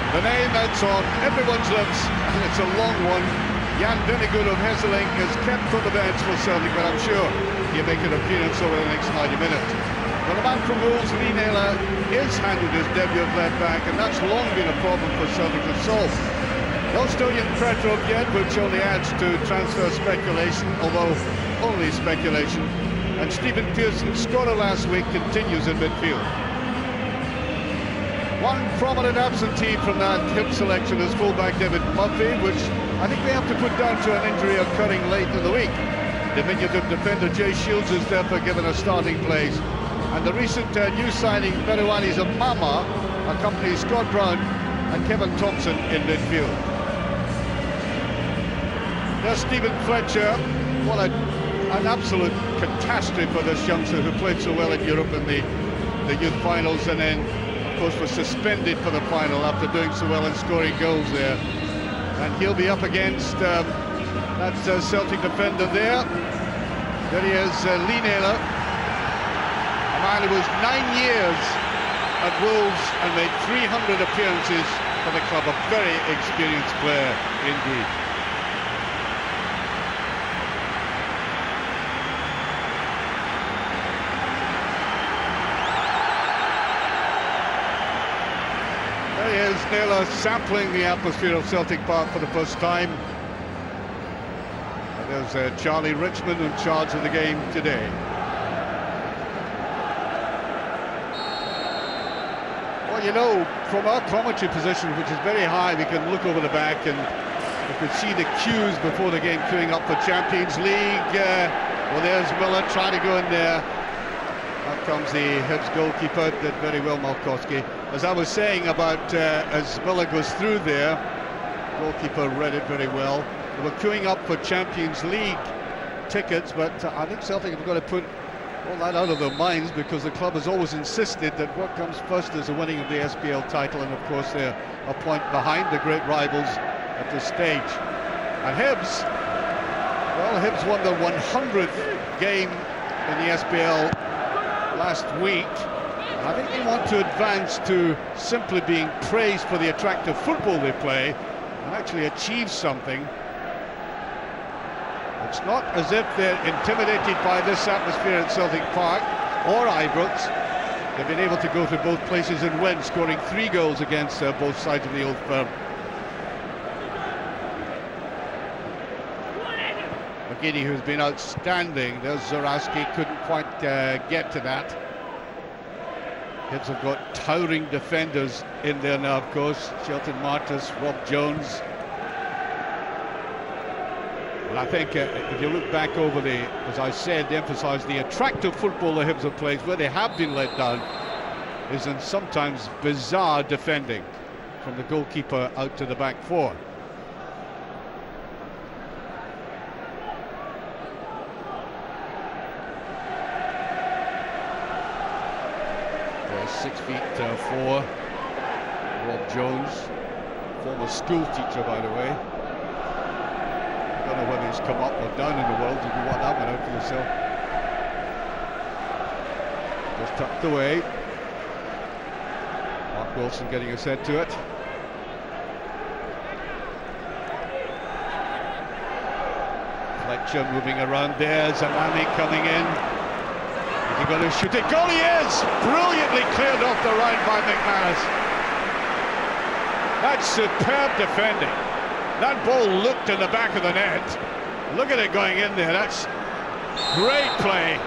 The name that's on everyone's lips, and it's a long one. Jan Vinnegoed of Hesselink is kept on the bench for Celtic, but I'm sure he'll make an appearance over the next 90 minutes. But the man from Wolves, Lee Naylor, is handed his debut at left back, and that's long been a problem for Celtic to solve. No Stodian Petrov yet, which only adds to transfer speculation, although only speculation. And Stephen Pearson, scorer last week, continues in midfield. One prominent absentee from that Hibs selection is fullback David Murphy, which I think they have to put down to an injury occurring late in the week. Diminutive defender Jay Shields is therefore given a starting place. And the recent new signing, Beruani Zamama, accompanies Scott Brown and Kevin Thompson in midfield. There's Stephen Fletcher. What an absolute catastrophe for this youngster who played so well in Europe in the youth finals, and then of course was suspended for the final after doing so well and scoring goals there. And he'll be up against that Celtic defender there. There he is, Lee Naylor, a man who was 9 years at Wolves and made 300 appearances for the club. A very experienced player indeed. There he is, Naylor sampling the atmosphere of Celtic Park for the first time. And there's Charlie Richmond in charge of the game today. Well, you know, from our commentary position, which is very high, we can look over the back and we could see the queues before the game queuing up for Champions League. Well, there's Miller trying to go in there. Out comes the Hibs goalkeeper, did very well, Malkowski. As I was saying about as Miller goes through there, goalkeeper read it very well. They were queuing up for Champions League tickets, but I think Celtic have got to put all that out of their minds, because the club has always insisted that what comes first is the winning of the SPL title, and of course they're a point behind the great rivals at this stage. And Hibs, well, Hibs won their 100th game in the SPL last week. I think they want to advance to simply being praised for the attractive football they play and actually achieve something. It's not as if they're intimidated by this atmosphere at Celtic Park or Ibrox. They've been able to go to both places and win, scoring 3 goals against both sides of the Old Firm. McGeady, who's been outstanding. There's Zaraski, couldn't quite get to that. Hibs have got towering defenders in there now, of course. Shelton Martis, Rob Jones. Well, I think if you look back over the, as I said, emphasise the attractive football the Hibs have played. Where they have been let down is in sometimes bizarre defending from the goalkeeper out to the back four. There's 6'4", Rob Jones, former school teacher, by the way. I don't know whether he's come up or down in the world. You can work that one out for yourself. Just tucked away. Mark Wilson getting his head to it. Fletcher moving around there. Zamami coming in. Is he going to shoot it? Goal he is! Brilliantly cleared off the line by McManus. That's superb defending. That ball looked in the back of the net. Look at it going in there. That's great play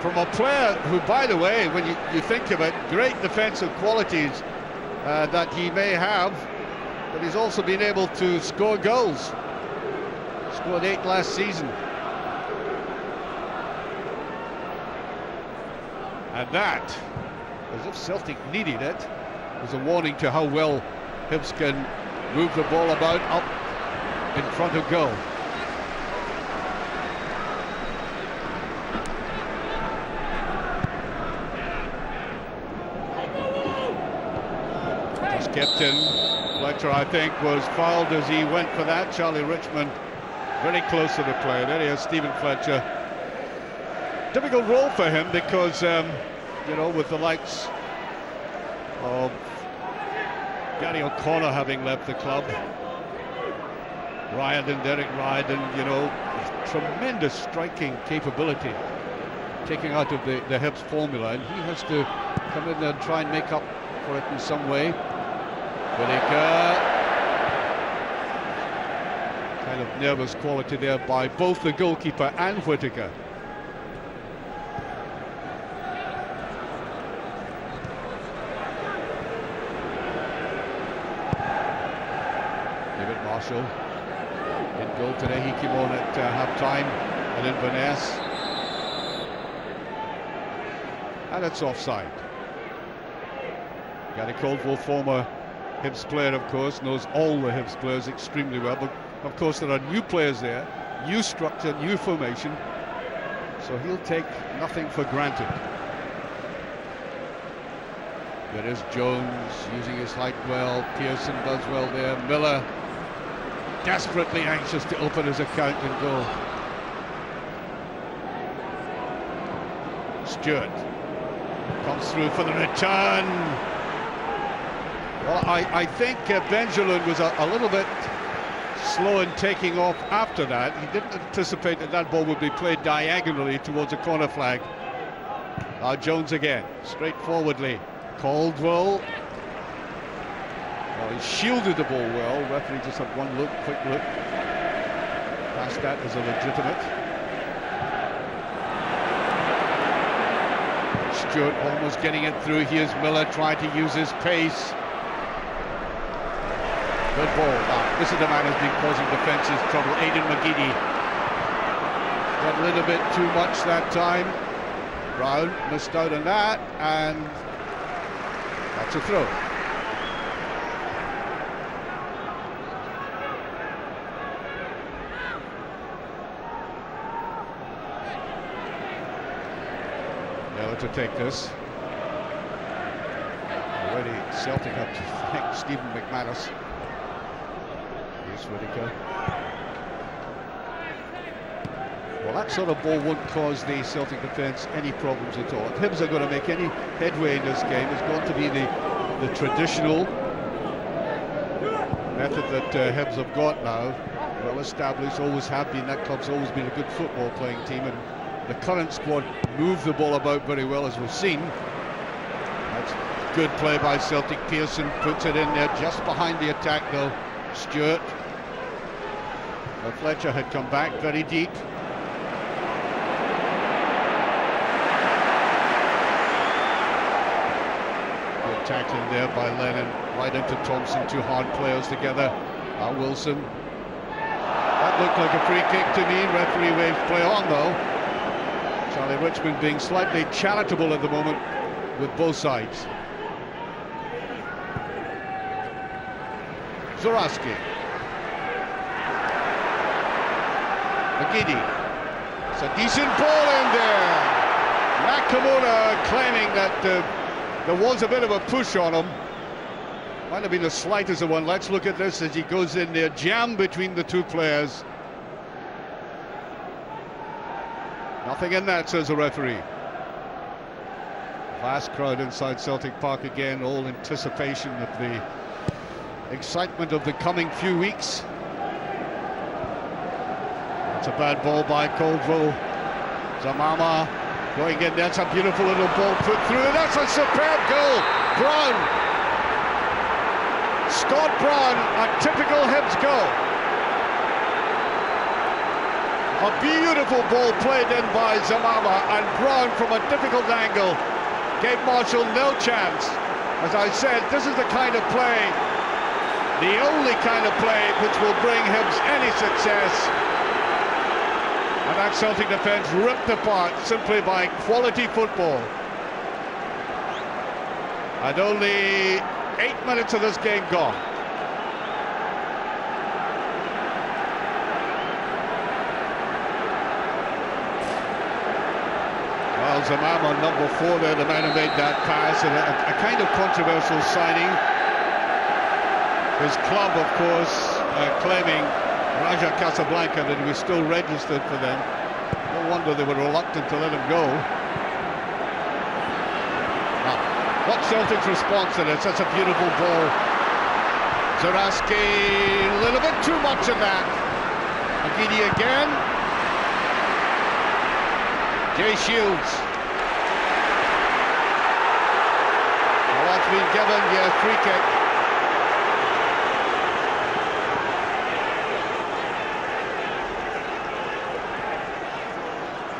from a player who, by the way, when you think of it, great defensive qualities that he may have, but he's also been able to score goals. Scored 8 last season. And that, as if Celtic needed it, was a warning to how well Hibs can move the ball about up in front of goal. Just kept in. Fletcher, I think, was fouled as he went for that. Charlie Richmond very close to the play. There he is, Stephen Fletcher. Difficult role for him because, you know, with the likes of Gary O'Connor having left the club. Derek Ryden, you know, tremendous striking capability, taking out of the Hibs formula, and he has to come in there and try and make up for it in some way. Whittaker. Kind of nervous quality there by both the goalkeeper and Whittaker. David Marshall in goal today. He came on at half-time at Inverness. And it's offside. Gary Caldwell, former Hibs player, of course, knows all the Hibs players extremely well. But of course there are new players there, new structure, new formation. So he'll take nothing for granted. There is Jones using his height well. Pearson does well there. Miller desperately anxious to open his account and goal. Stewart comes through for the return. Well, I think Benjamin was a little bit slow in taking off after that. He didn't anticipate that that ball would be played diagonally towards a corner flag. Now Jones again, straightforwardly. Caldwell. Well, he shielded the ball well. Referee just had one look, quick look. Past that as a legitimate. Stewart almost getting it through. Here's Miller trying to use his pace. Good ball. Now, this is the man who's been causing defences trouble. Aidan McGeady. Got a little bit too much that time. Brown missed out on that, and that's a throw. Miller to take this. Already Celtic have to thank Stephen McManus. Here's Whittaker. Well, that sort of ball won't cause the Celtic defence any problems at all. If Hibs are going to make any headway in this game, it's going to be the traditional method that Hibs have got now. Well established, always have been. That club's always been a good football playing team, and the current squad move the ball about very well, as we've seen. That's good play by Celtic. Pearson puts it in there just behind the attack though. Stewart. Well, Fletcher had come back very deep. Tackling there by Lennon, right into Thompson, two hard players together. Wilson. That looked like a free kick to me. Referee waves play on though. Charlie Richmond being slightly charitable at the moment with both sides. Zorowski. McGeady. It's a decent ball in there. Nakamura claiming that there was a bit of a push on him. Might have been the slightest of one. Let's look at this as he goes in there. Jam between the two players. Nothing in that, says the referee. Vast crowd inside Celtic Park again, all anticipation of the excitement of the coming few weeks. That's a bad ball by Caldwell. Zamama going in, that's a beautiful little ball put through. That's a superb goal. Brown. Scott Brown, a typical Hibs goal. A beautiful ball played in by Zamama, and Brown from a difficult angle gave Marshall no chance. As I said, this is the kind of play, the only kind of play which will bring Hibs any success. And that Celtic defence ripped apart simply by quality football. And only 8 minutes of this game gone. Well, Zamama, number 4 there, the man who made that pass, and a kind of controversial signing. His club, of course, claiming Raja Casablanca that he was still registered for them. No wonder they were reluctant to let him go. Now, what's Celtic's response to this? That's a beautiful ball Zaraski, a little bit too much of that. McGeady again. Jay Shields. Well, that's been given, yeah, free kick.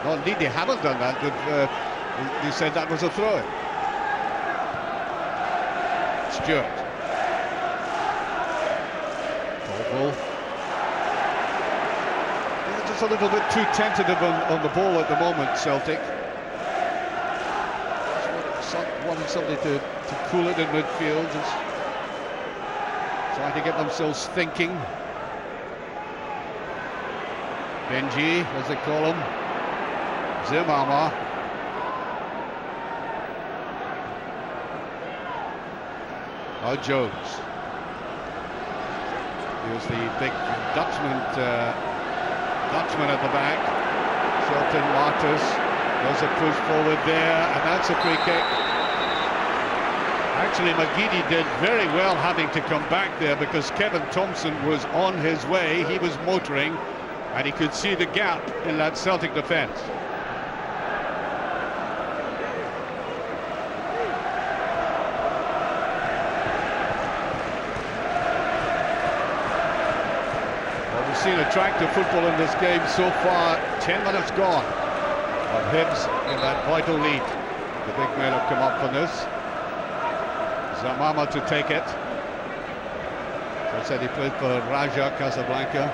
No, indeed, they haven't done that. They said that was a throw-in. Stewart. They're just a little bit too tentative on the ball at the moment, Celtic. Wanting somebody to cool it in midfield, just trying to get themselves thinking. Benji, as they call him. Zimama. Now Jones. Here's the big Dutchman at the back. Shelton Martis does a push forward there, and that's a free kick. Actually, McGeady did very well having to come back there because Kevin Thompson was on his way. He was motoring, and he could see the gap in that Celtic defence. Seen attractive football in this game so far. 10 minutes gone on Hibs in that vital lead. The big men have come up for this. Zamama to take it. As I said, he played for Raja Casablanca.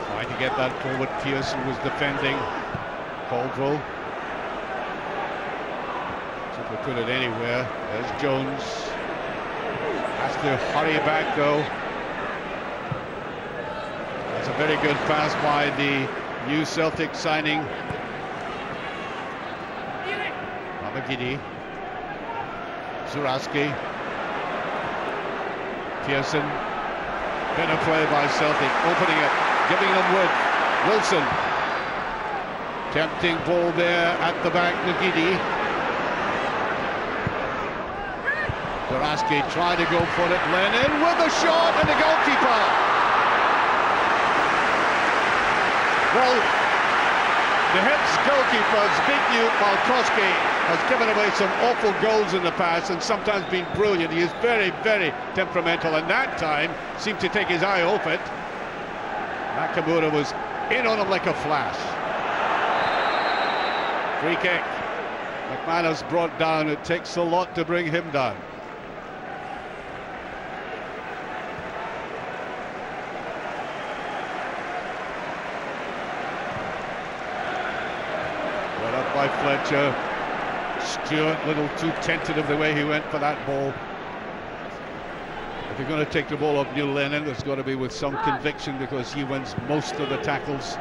Trying to get that forward. Pearson was defending. Caldwell. So if we put it anywhere, there's Jones. Has to hurry back though. That's a very good pass by the new Celtic signing. McGeady. Zaraski. Pearson. Better play by Celtic, opening it, giving them width. Wilson. Tempting ball there at the back, McGeady. Zaraski tried to go for it, Lennon with a shot and the goalkeeper. Well, the Hibs goalkeeper, Zbigniew Malkowski, has given away some awful goals in the past and sometimes been brilliant. He is very, very temperamental, and that time seemed to take his eye off it. Nakamura was in on him like a flash. Free kick. McManus brought down. It takes a lot to bring him down. By Fletcher. Stewart, a little too tentative the way he went for that ball. If you're going to take the ball off Neil Lennon, it's got to be with some conviction because he wins most of the tackles.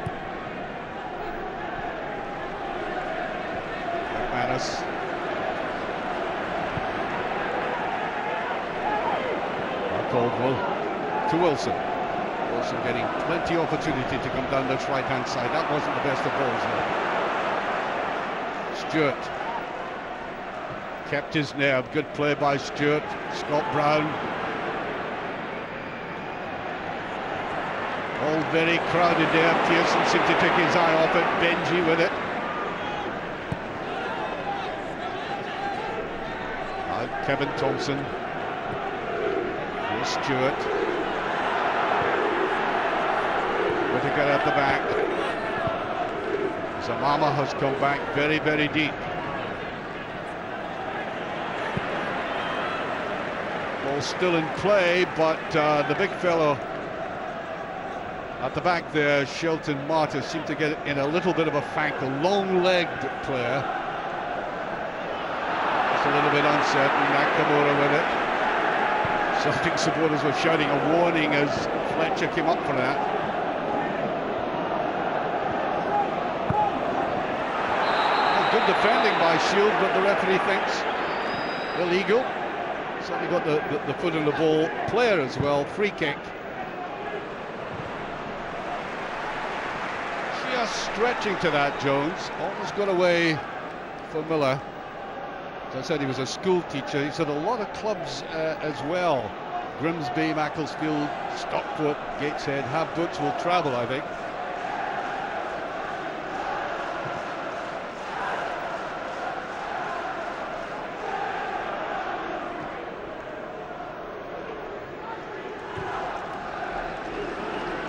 McManus. Caldwell to Wilson. Wilson getting plenty of opportunity to come down this right-hand side. That wasn't the best of balls though. Stewart kept his nerve. Good play by Stewart. Scott Brown. All very crowded there. Pearson seemed to take his eye off it. Benji with it. Kevin Thompson. Here's Stewart. Whittaker at the back. Zamama has come back very, very deep. Ball still in play, but the big fellow at the back there, Shelton Martis, seemed to get in a little bit of a fank, a long-legged player. Just a little bit uncertain. Nakamura with it. Celtic supporters were shouting a warning as Fletcher came up for that. Good defending by Shield, but the referee thinks illegal. Certainly got the foot on the ball. Player as well, free kick. Just stretching to that, Jones. Almost got away for Miller. As I said, he was a school teacher. He's at a lot of clubs as well. Grimsby, Macclesfield, Stockport, Gateshead. Have boots will travel, I think.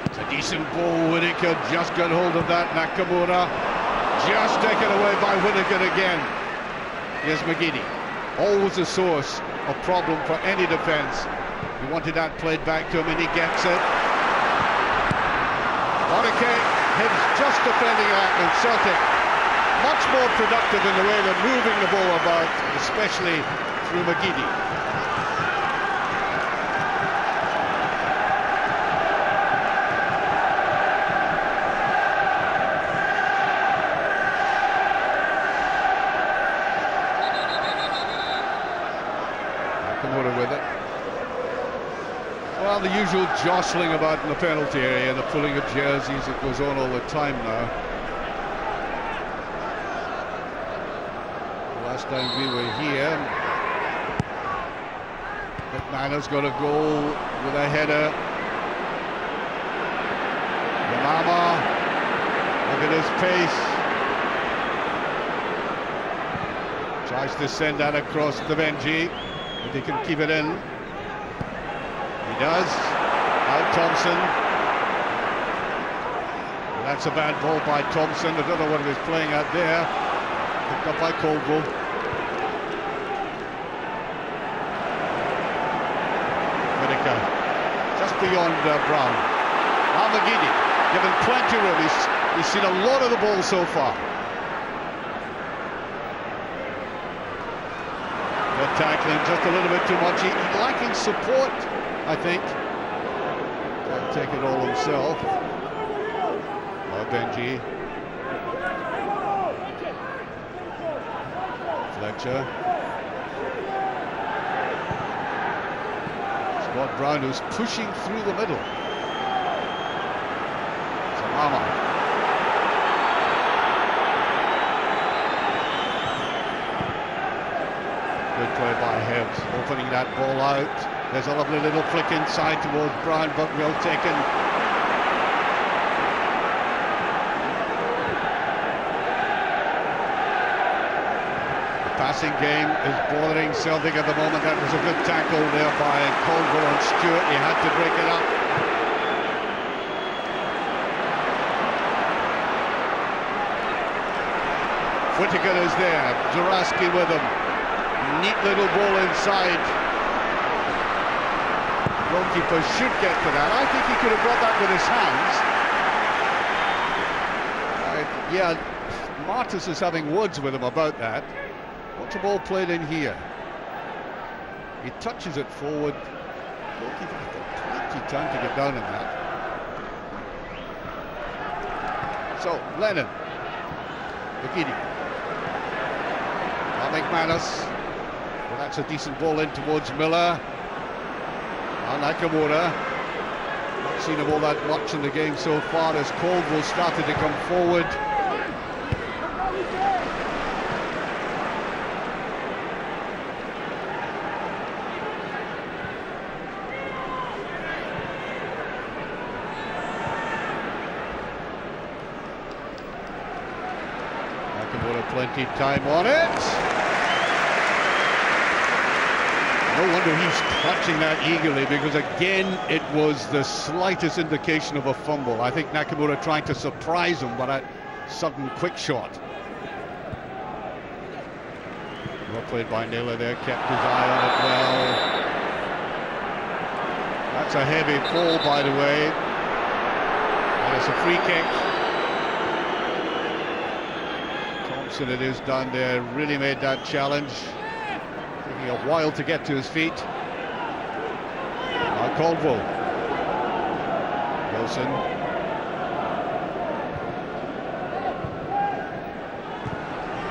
It's a decent ball. Whittaker just got hold of that. Nakamura just taken away by Whittaker again. Here's McGeady. Always a source of problem for any defence. He wanted that played back to him and he gets it. Warwick, Hibs just defending that, and Celtic much more productive in the way they're moving the ball about, especially through McGeady. With it. Well, the usual jostling about in the penalty area and the pulling of jerseys, it goes on all the time now. Last time we were here, McManus got a goal with a header. Yamama, look at his pace. Tries to send that across to Benji. If he can keep it in, he does. Out Thompson. Well, that's a bad ball by Thompson. I don't know what he was playing at there. Picked up by Caldwell. Whittaker just beyond Brown. McGeady given plenty of room. He's seen a lot of the ball so far. Tackling just a little bit too much. He's lacking support, I think. Can't take it all himself. Benji. Fletcher. Scott Brown, who's pushing through the middle. Samama. Good play by Hibs, opening that ball out. There's a lovely little flick inside towards Brown, but well taken. The passing game is bothering Celtic at the moment. That was a good tackle there by Caldwell and Stewart. He had to break it up. Whittaker is there, Juraski with him. Neat little ball inside. Goalkeeper should get to that. I think he could have got that with his hands. Yeah, Martis is having words with him about that. What's the ball played in here? He touches it forward. Goalkeeper has plenty of time to get down in that. So, Lennon. McGeady. McManus. Well, that's a decent ball in towards Miller. And Nakamura. Not seen him all that much in the game so far as Caldwell started to come forward. Nakamura plenty of time on it. No wonder he's clutching that eagerly, because again it was the slightest indication of a fumble. I think Nakamura trying to surprise him by that sudden quick shot. Well played by Naylor there, kept his eye on it well. That's a heavy fall, by the way, and it's a free kick. Thompson, it is done there, really made that challenge. Taking a while to get to his feet. Now Caldwell. Wilson.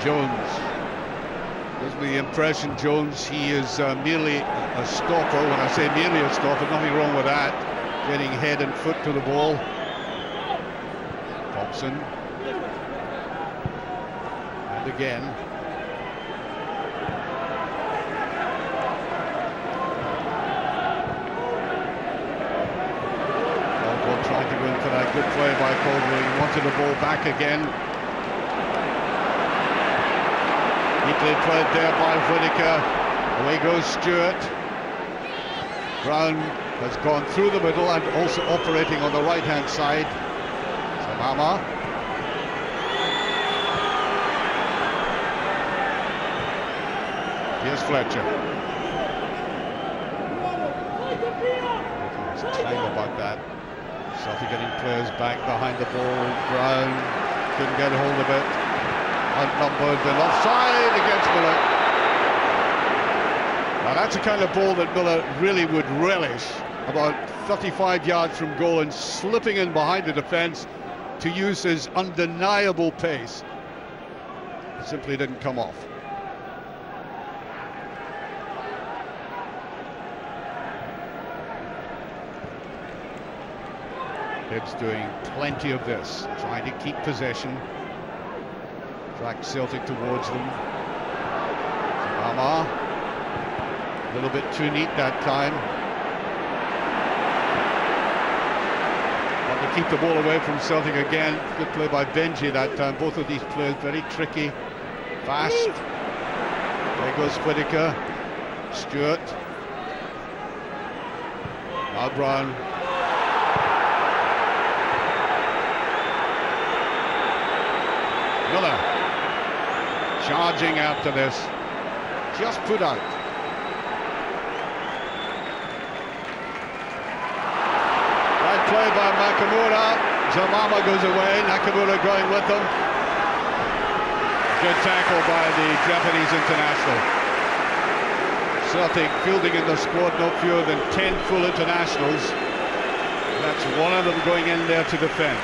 Jones. Gives me the impression, Jones, he is merely a stopper. When I say merely a stopper, nothing wrong with that. Getting head and foot to the ball. Thompson. And again. good play by Caldwell. He wanted the ball back again. Neatly played there by Whittaker. Away goes Stewart. Brown has gone through the middle and also operating on the right-hand side. Samama. Here's Fletcher. There's time about that. Celtic getting players back behind the ball. Brown couldn't get hold of it. Outnumbered and offside against Miller. Now that's the kind of ball that Miller really would relish. About 35 yards from goal and slipping in behind the defence to use his undeniable pace. Simply didn't come off. Hibs doing plenty of this, trying to keep possession, drag Celtic towards them. Samama, a little bit too neat that time. Want to keep the ball away from Celtic again. Good play by Benji that time. Both of these players very tricky, fast. There goes Whittaker, Stewart, now Brown. Miller charging after this, just put out. Right play by Nakamura. Zamama goes away, Nakamura going with them. Good tackle by the Japanese international. Celtic fielding in the squad no fewer than 10 full internationals. That's one of them going in there to defend.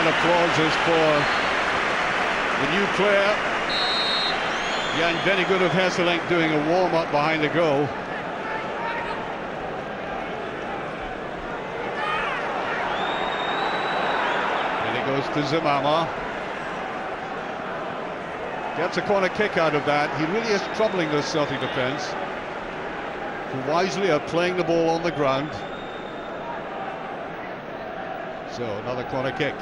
Applauses for the new player, Jan Bennegood of Hesselink, doing a warm-up behind the goal. And it goes to Zamama. Gets a corner kick out of that. He really is troubling the Celtic defence, who wisely are playing the ball on the ground. So another corner kick.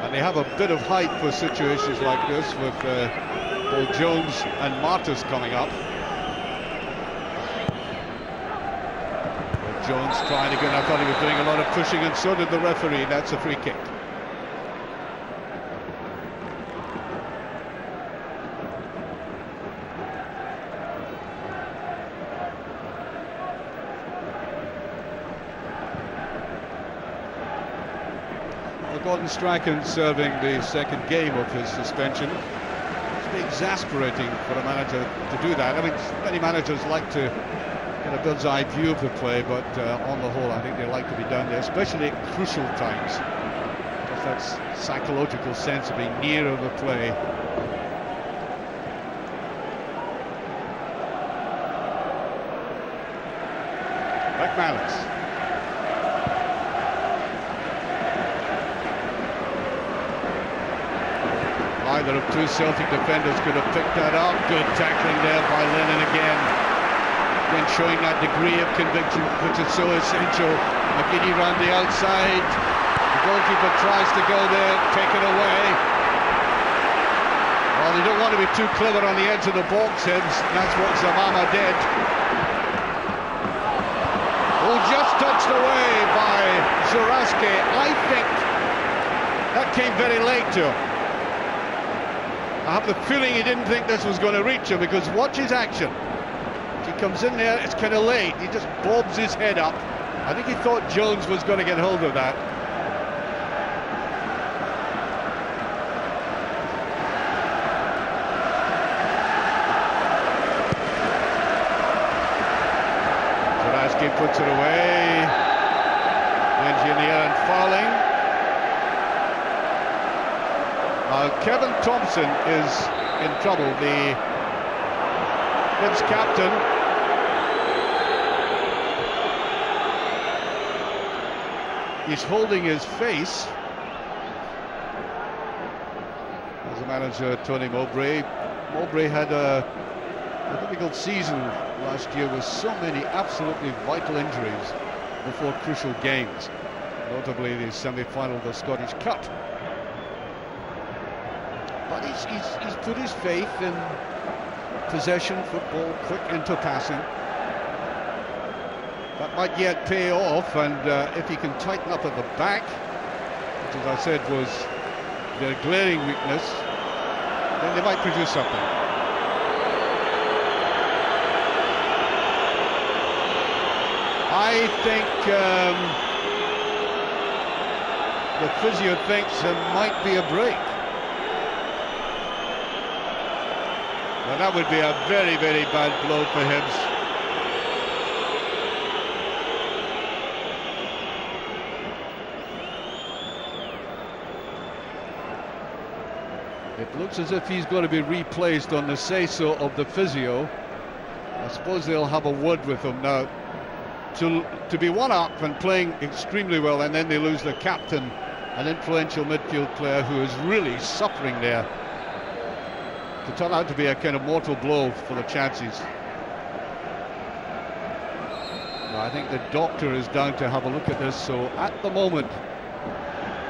And they have a bit of height for situations like this with both Jones and Martis coming up. But Jones trying again. I thought he was doing a lot of pushing, and so did the referee. That's a free kick. Gordon Strachan serving the second game of his suspension. It's been exasperating for a manager to do that. I mean, many managers like to get a bird's eye view of the play, but on the whole I think they like to be down there, especially at crucial times. Just that psychological sense of being nearer the play. McManus. Either of two Celtic defenders could have picked that up. Good tackling there by Lennon again. Then showing that degree of conviction which is so essential. McGinney round the outside. The goalkeeper tries to go there, take it away. Well, they don't want to be too clever on the edge of the box, Hibs. That's what Zamama did. Oh, just touched away by Zuraski. I think that came very late to him. I have the feeling he didn't think this was going to reach him, because watch his action. He comes in there, it's kind of late. He just bobs his head up. I think he thought Jones was going to get hold of that. Zuraski puts it away. Benji in the air and fouling. Kevin Thompson is in trouble, the Hibs captain. He's holding his face. As the manager, Tony Mowbray, Mowbray had a difficult season last year with so many absolutely vital injuries before crucial games, notably the semi-final of the Scottish Cup. But he's put his faith in possession football, quick inter-passing. That might yet pay off, and if he can tighten up at the back, which, as I said, was their glaring weakness, then they might produce something. I think the physio thinks there might be a break. Well, that would be a very, very bad blow for Hibs. It looks as if he's going to be replaced on the say-so of the physio. I suppose they'll have a word with him now. To be one up and playing extremely well, and then they lose the captain, an influential midfield player who is really suffering there, to turn out to be a kind of mortal blow for the chances. Well, I think the doctor is down to have a look at this. So at the moment,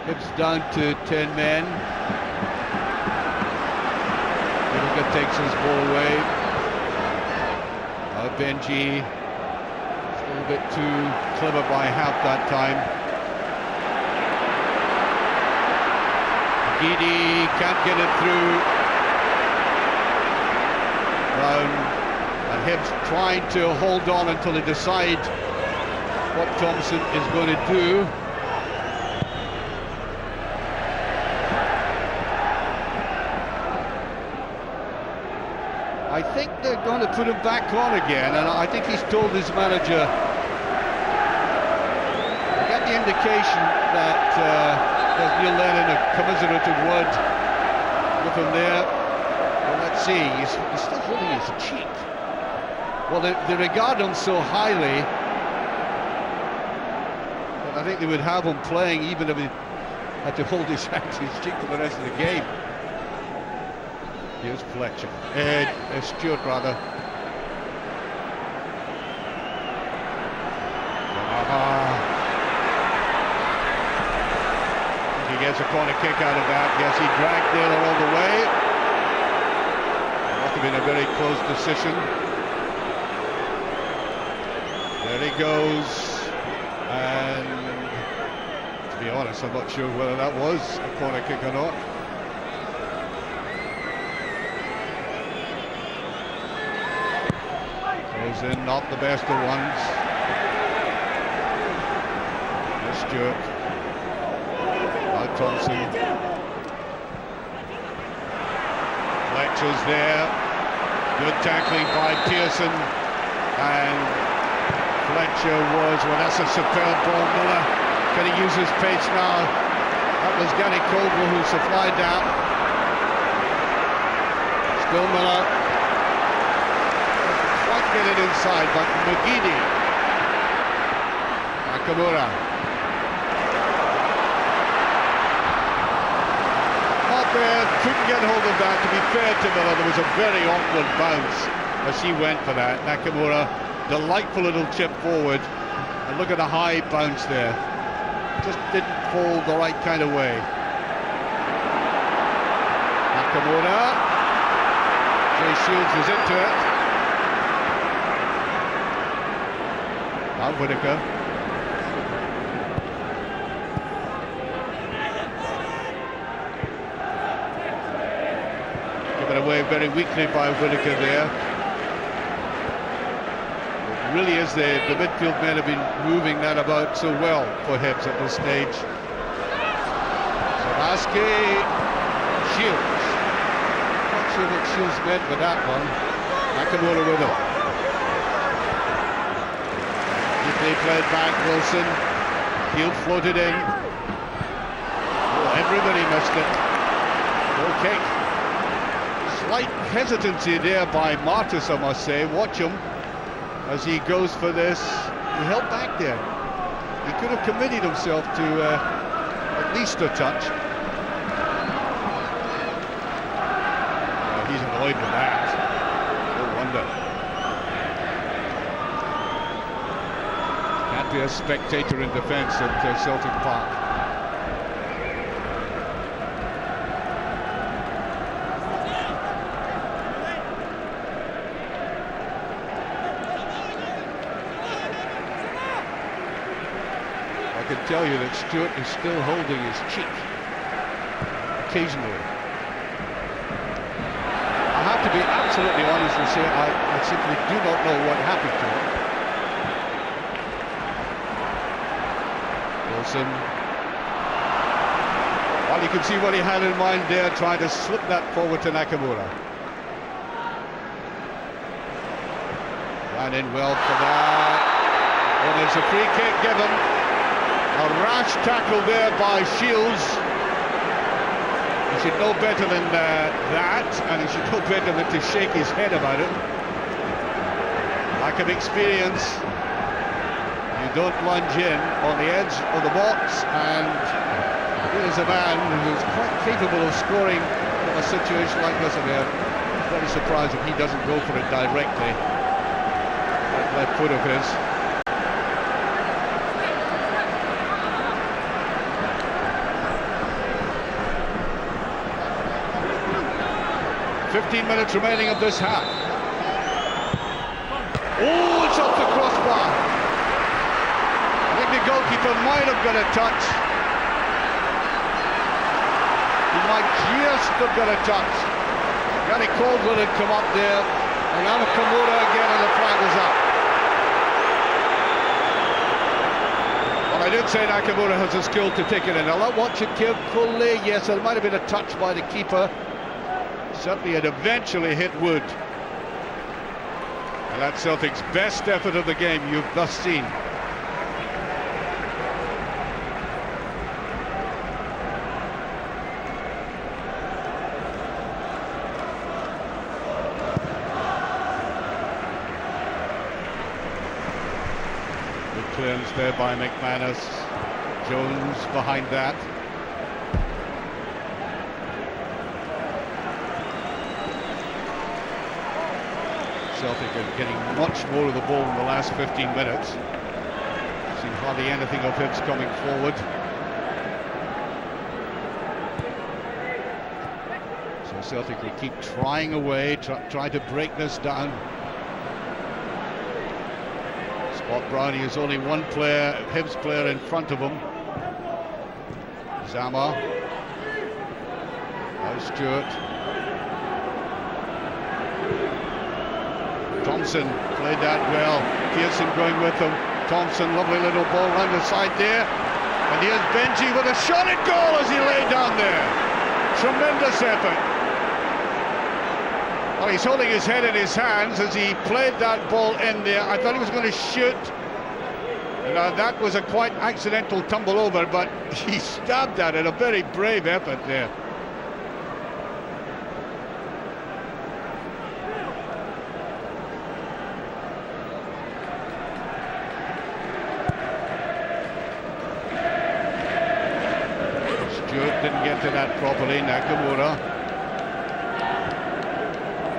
Hibs down to 10 men. Whittaker takes his ball away. Benji, a little bit too clever by half that time. Gidi can't get it through. Brown and Hibs trying to hold on until they decide what Thompson is going to do. I think they're going to put him back on again, and I think he's told his manager. I get the indication that there's Neil Lennon a commiserative word with him there. Well, let's see, he's still holding his cheek. Well, they regard him so highly that I think they would have him playing even if he had to hold his cheek for the rest of the game. Here's Fletcher, Stewart rather. He gets a corner kick out of that. Yes, he dragged Naylor all the way. It must have been a very close decision. There he goes, and to be honest, I'm not sure whether that was a corner kick or not. Goes in, not the best of ones. Here's Stewart. Now Thompson. Fletcher's there. Good tackling by Pearson. And Fletcher was, well, that's a superb ball. Miller, can he use his pace now? That was Gary Caldwell who supplied that. Still Miller. Get it inside, but McGeady. Nakamura. Not there, couldn't get hold of that. To be fair to Miller, there was a very awkward bounce as he went for that. Nakamura, delightful little chip forward. And look at the high bounce there. Just didn't fall the right kind of way. Nakamura. Jay Shields is into it. Now Whittaker. Given away very weakly by Whittaker there. It really is the midfield men have been moving that about so well for Hibs at this stage. Zabaski, Shields. Not sure what Shields meant with that one. Nakamura with him. They played back, Wilson. Field floated in. Oh, everybody missed it. Goal kick. Slight hesitancy there by Martis, I must say. Watch him as he goes for this. He held back there. He could have committed himself to at least a touch. He's in the annoyed with that. No wonder. Can't be a spectator in defence at Celtic Park. I can tell you that Stewart is still holding his cheek occasionally. I have to be absolutely honest and say I simply do not know what happened to him. Wilson. Well, you can see what he had in mind there, trying to slip that forward to Nakamura. Ran in well for that. Well, there's a free kick given. A rash tackle there by Shields. He should know better than that, and he should know better than to shake his head about it. Lack of experience. You don't plunge in on the edge of the box, and here's a man who's quite capable of scoring from a situation like this. And I'm very surprised if he doesn't go for it directly. That left foot of his. 15 minutes remaining of this half. Oh, it's off the crossbar. I think the goalkeeper might have got a touch. He might just have got a touch. Gary Caldwell had come up there, and Nakamura again, and the flag was up. Well, I did say Nakamura has the skill to take it in. I'll watch it carefully. Yes, there might have been a touch by the keeper. Certainly it eventually hit wood. And that's Celtic's best effort of the game you've thus seen. Good clearance there by McManus. Jones behind that. Celtic are getting much more of the ball in the last 15 minutes. Seen hardly anything of Hibs coming forward. So Celtic will keep trying away, try to break this down. Scott Brownie is only one player, Hibs player in front of him. Zama. Now Stewart. Thompson played that well. Pearson going with him. Thompson, lovely little ball round the side there. And here's Benji with a shot at goal as he laid down there. Tremendous effort. Well, he's holding his head in his hands as he played that ball in there. I thought he was going to shoot. Now that was a quite accidental tumble over, but he stabbed at it. A very brave effort there. Didn't get to that properly. Nakamura,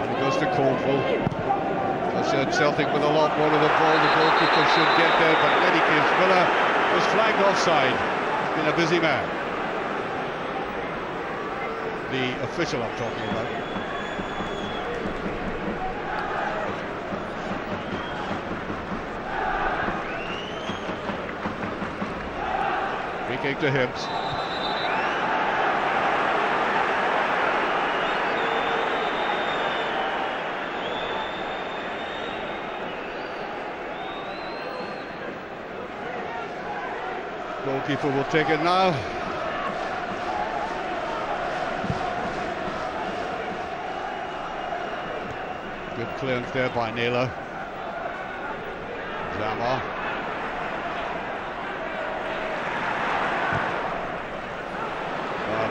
and it goes to Caldwell. I said Celtic with a lot more of the ball. The goalkeeper should get there, but in any case, Miller was flagged offside. He's been a busy man. The official I'm talking about. Free kick to Hibs. Goalkeeper will take it now. Good clearance there by Naylor. Zama.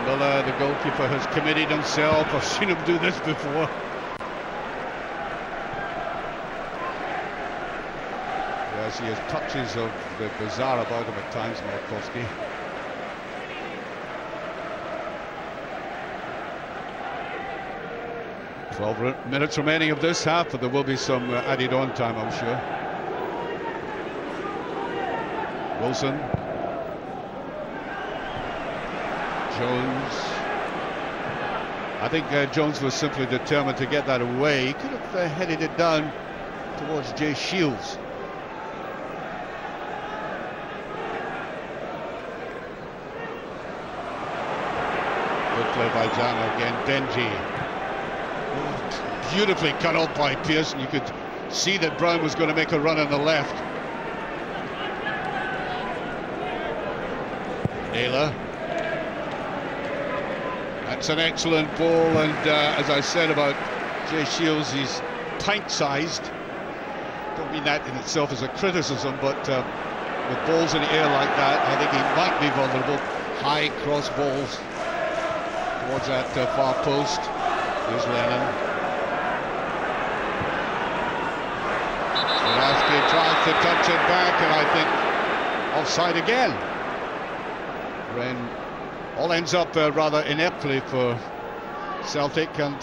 Miller, the goalkeeper, has committed himself. I've seen him do this before. Yes, he has touches of the bizarre about him at times, Markowski. 12 minutes remaining of this half, but there will be some added on time, I'm sure. Wilson. Jones. I think Jones was simply determined to get that away. He could have headed it down towards Jay Shields. Good play by Jana again. Benji. Beautifully cut off by Pearson. You could see that Brown was going to make a run on the left. Naylor. That's an excellent ball, and as I said about Jay Shields, he's pint-sized. Don't mean that in itself as a criticism, but with balls in the air like that, I think he might be vulnerable. High cross balls towards that far post. Here's Lennon. Swarovski tries to touch it back, and I think offside again. Wren all ends up rather ineptly for Celtic, and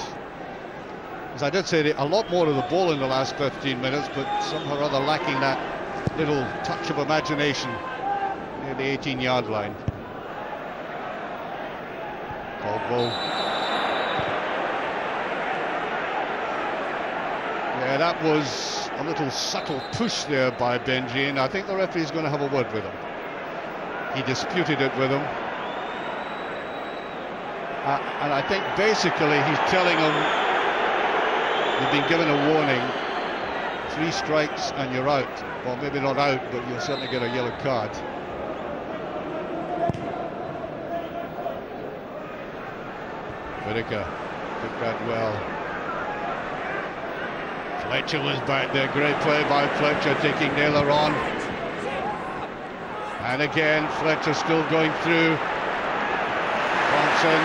as I did say, a lot more of the ball in the last 15 minutes, but somehow or other lacking that little touch of imagination near the 18-yard line. Caldwell. Yeah, that was a little subtle push there by Benji, and I think the referee's going to have a word with him. He disputed it with him. And I think basically he's telling them, you've been given a warning, 3 strikes and you're out. Well, maybe not out, but you'll certainly get a yellow card. Whittaker took that well. Fletcher was back there, great play by Fletcher, taking Naylor on. And again, Fletcher still going through. Thompson.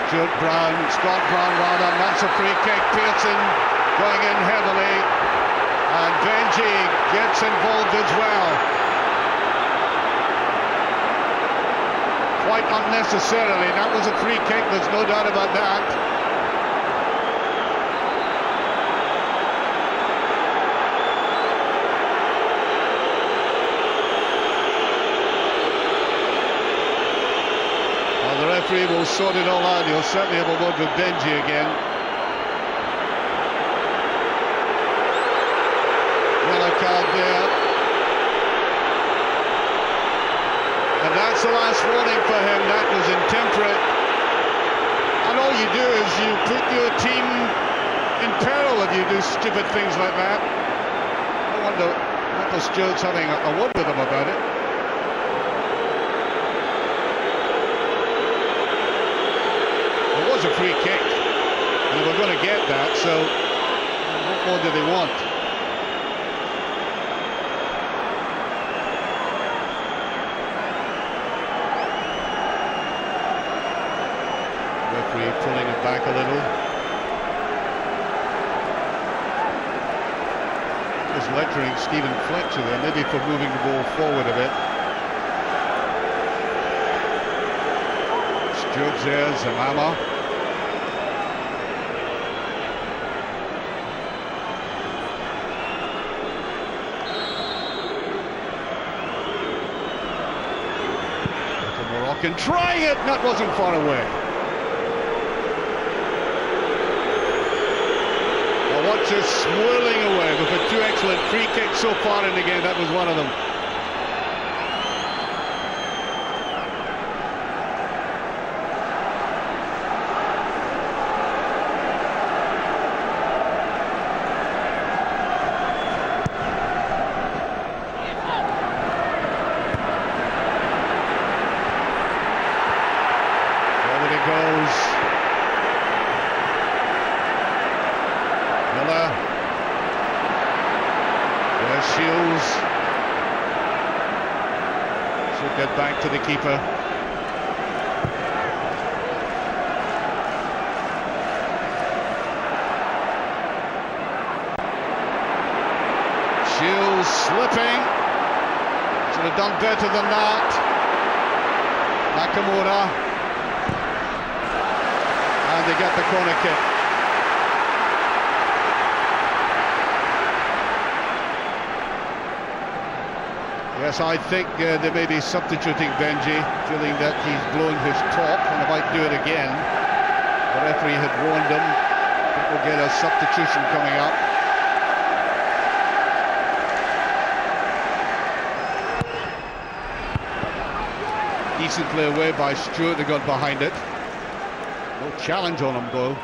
Scott Brown rather, and that's a free kick. Pearson going in heavily, and Benji gets involved as well. Quite unnecessarily. That was a free kick, there's no doubt about that. The referee will sort it all out. He'll certainly have a word with Benji again. Yellow card there. And that's the last warning for him. That was intemperate. And all you do is you put your team in peril if you do stupid things like that. I wonder Michael Stewart's having a word with him about it. A free kick, and they were going to get that, so what more do they want? Referee pulling it back a little. Just lecturing Stephen Fletcher there, maybe for moving the ball forward a bit. Stewart's there, Zamama. And trying it, and that wasn't far away. Well, watch us swirling away. We've had 2 excellent free kicks so far in the game. That was one of them. Shields should get back to the keeper. Shields slipping. Should have done better than that. Nakamura. And they get the corner kick. Yes, I think they may be substituting Benji, feeling that he's blown his top and they might do it again. The referee had warned them. I think we'll get a substitution coming up. Decent play away by Stewart, they got behind it. No challenge on him though.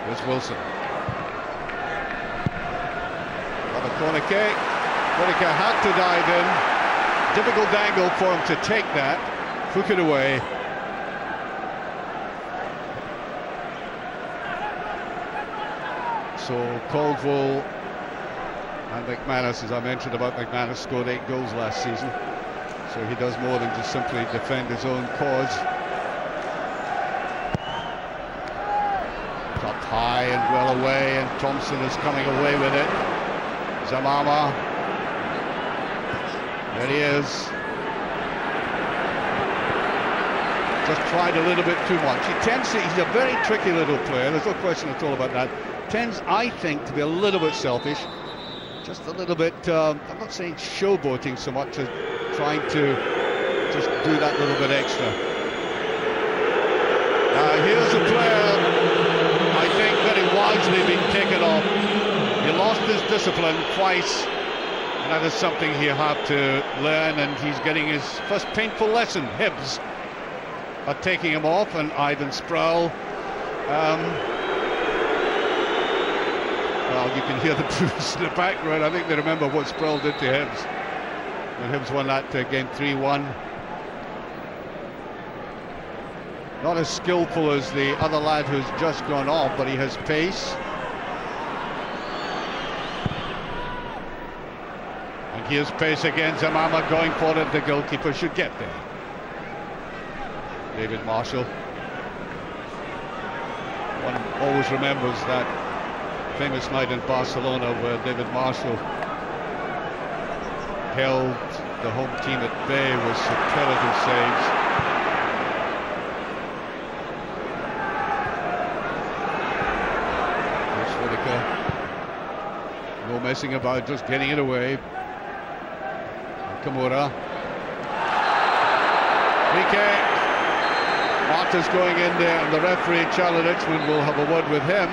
Here's Wilson. Got a corner kick. Whittaker had to dive in. Difficult angle for him to take that. Hook it away. So Caldwell and McManus, as I mentioned about McManus, scored 8 goals last season. So he does more than just simply defend his own cause. Dropped high and well away, and Thompson is coming away with it. Zamama. There he is. Just tried a little bit too much. He's a very tricky little player, there's no question at all about that. Tends, I think, to be a little bit selfish. Just a little bit, I'm not saying showboating so much as trying to just do that little bit extra. Here's a player, I think, very wisely being taken off. He lost his discipline twice, and that is something he'll have to learn, and he's getting his first painful lesson. Hibs are taking him off, and Ivan Sproul. Well, you can hear the boos in the background. I think they remember what Sproul did to Hibs when Hibs won that game 3-1. Not as skillful as the other lad who's just gone off, but he has pace. And here's pace again. Zamama going for it. The goalkeeper should get there. David Marshall. One always remembers that famous night in Barcelona where David Marshall held the home team at bay with superlative saves. Here's Whittaker. No messing about, just getting it away. Kamura. Free kick. Marta's going in there, and the referee, Charlie Richmond, will have a word with him.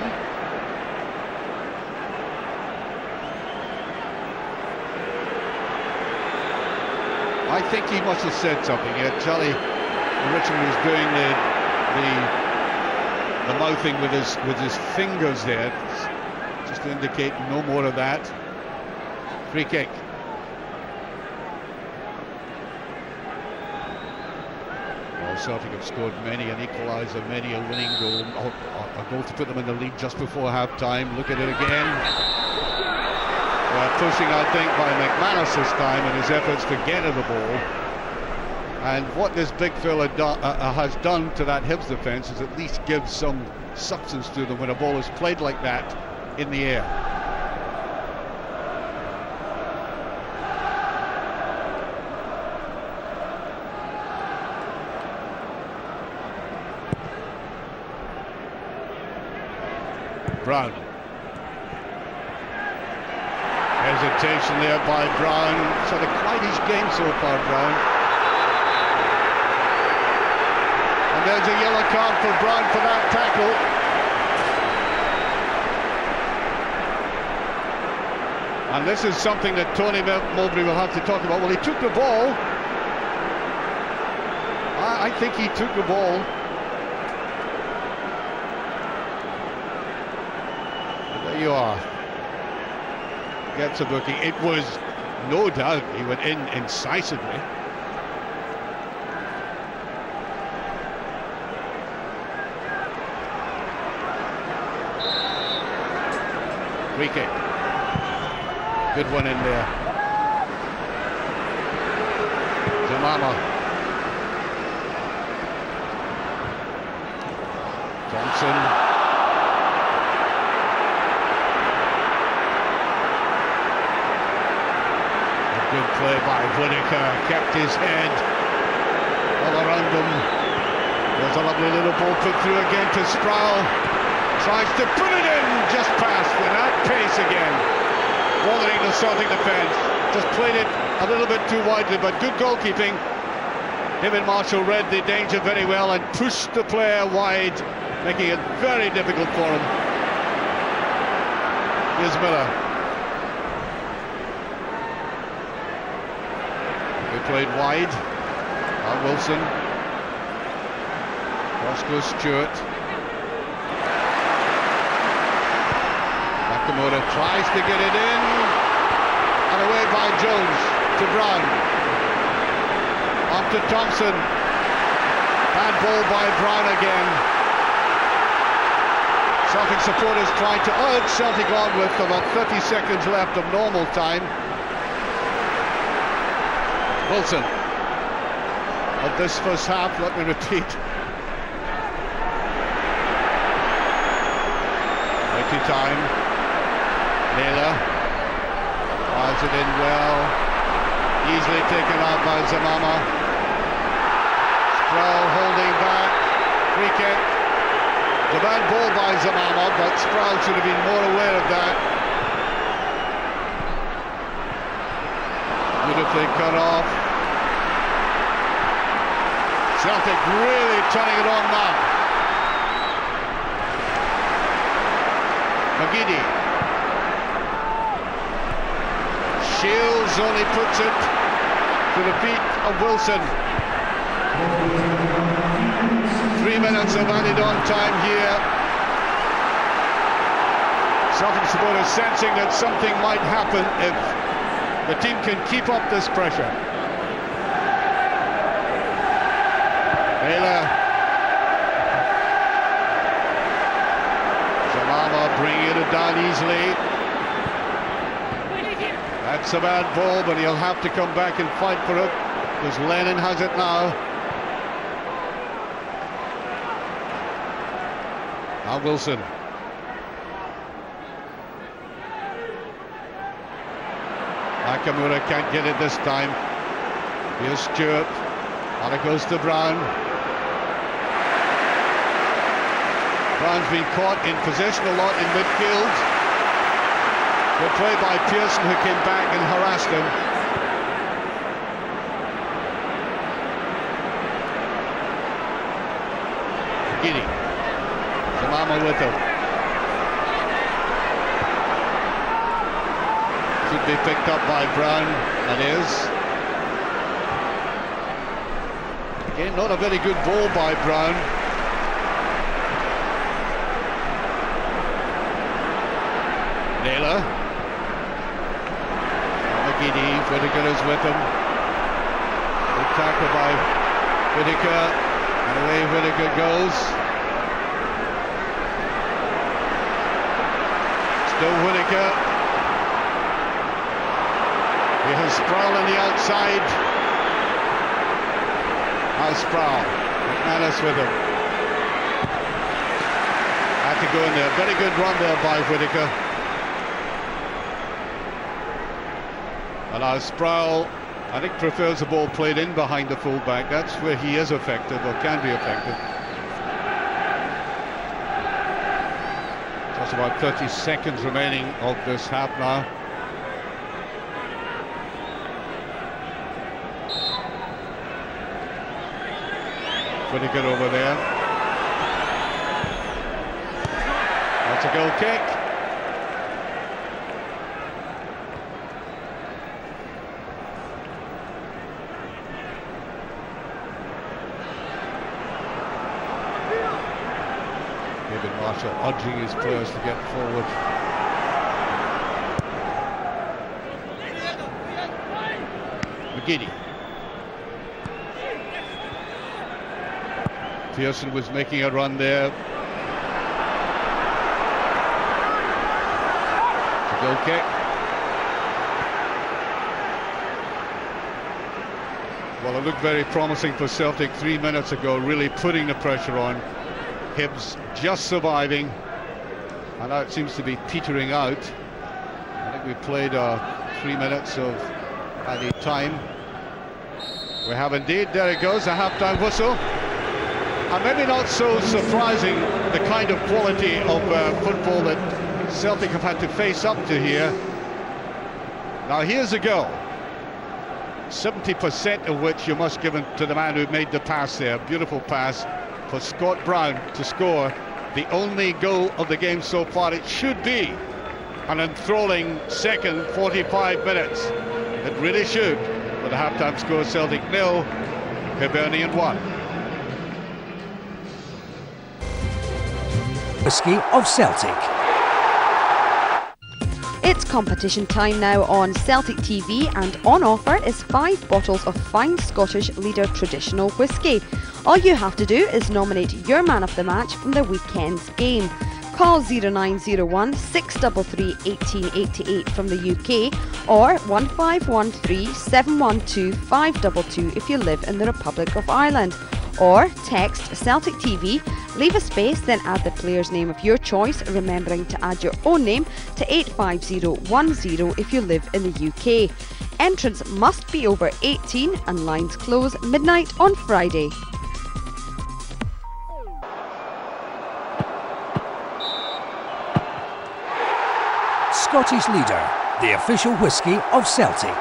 I think he must have said something. Charlie Richmond was doing the mouthing with his fingers there, just to indicate no more of that. Free kick. Well, Celtic have scored many an equalizer, many a winning goal, a goal to put them in the lead just before half-time. Look at it again. Pushing, I think, by McManus this time in his efforts to get at the ball. And what this big fella has done to that Hibs defence is at least give some substance to them when a ball is played like that in the air. Brown. Hesitation there by Brown. It's had a quite-ish game so far, Brown. And there's a yellow card for Brown for that tackle. And this is something that Tony Mowbray will have to talk about. Well, he took the ball. I think he took the ball. And there you are. Gets a booking. It was no doubt he went in incisively. Free kick. Good one in there. Zamama. Thompson. Good play by Whittaker, kept his head all around him. There's a lovely little ball put through again to Sproul. Tries to put it in, just past, and at pace again. Bothering the Celtic defence. Just played it a little bit too widely, but good goalkeeping. Him and Marshall read the danger very well and pushed the player wide, making it very difficult for him. Here's Miller. They played wide. Now Wilson. Cross goes Stewart. Nakamura tries to get it in. And away by Jones to Brown. Up to Thompson. Bad ball by Brown again. Celtic supporters trying to urge Celtic on with about 30 seconds left of normal time. Wilson. Of this first half, let me repeat. Mighty time. Naylor. Fires it in well. Easily taken out by Zamama. Sproul holding back. Free kick. The bad ball by Zamama, but Sproul should have been more aware of that. Beautifully cut off. Celtic really turning it on now. McGeady. Shields only puts it to the feet of Wilson. 3 minutes of added on time here. Celtic supporters sensing that something might happen if the team can keep up this pressure. Taylor. Zamama bringing it down easily. That's a bad ball, but he'll have to come back and fight for it, because Lennon has it now. Now Wilson. Nakamura can't get it this time. Here's Stewart. And it goes to Brown. Brown's been caught in possession a lot in midfield. Good play by Pearson, who came back and harassed him. Giddy. Zamama with him. Should be picked up by Brown, that is. Again, not a very good ball by Brown. Naylor. McGeady, Whittaker is with him. Good tackle by Whittaker, and away Whittaker goes. Still Whittaker. He has Sproul on the outside. Now Sproul. McManus with him. Had to go in there. Very good run there by Whittaker. And now Sproul, I think, prefers the ball played in behind the fullback. That's where he is effective, or can be effective. Just about 30 seconds remaining of this half now. Whittaker over there. That's a goal kick. Marshall urging his players to get forward. McGeady. Pearson was making a run there. It's a goal kick. Well, it looked very promising for Celtic 3 minutes ago, really putting the pressure on. Hibs just surviving, and now it seems to be petering out. I think we played 3 minutes of added time. We have indeed. There it goes, a half-time whistle. And maybe not so surprising, the kind of quality of football that Celtic have had to face up to here. Now here's a goal, 70% of which you must give to the man who made the pass there. Beautiful pass for Scott Brown to score the only goal of the game so far. It should be an enthralling second 45 minutes. It really should. With a half-time score, Celtic 0, Hibernian 1. Whiskey of Celtic. It's competition time now on Celtic TV, and on offer is 5 bottles of fine Scottish Leader traditional whisky. All you have to do is nominate your man of the match from the weekend's game. Call 0901 633 1888 from the UK or 1513 712 522 if you live in the Republic of Ireland. Or text Celtic TV, leave a space, then add the player's name of your choice, remembering to add your own name to 85010 if you live in the UK. Entrants must be over 18 and lines close midnight on Friday. Scottish Leader, the official whisky of Celtic.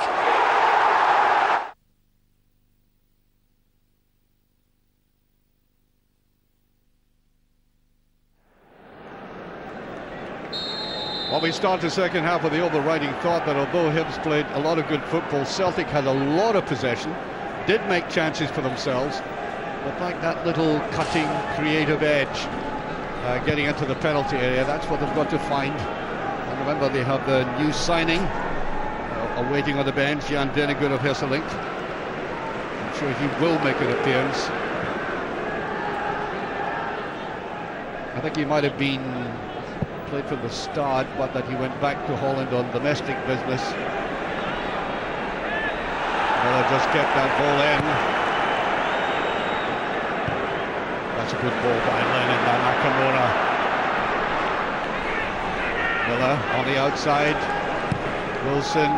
Well, we start the second half with the overriding thought that although Hibs played a lot of good football, Celtic had a lot of possession, did make chances for themselves, but like that little cutting, creative edge, getting into the penalty area, that's what they've got to find. And remember, they have the new signing awaiting on the bench, Jan Dennegood of Hesselink. I'm sure he will make an appearance. I think he might have been played from the start, but that he went back to Holland on domestic business. Miller just kept that ball in. That's a good ball by Lennon and Nakamura. Miller on the outside. Wilson,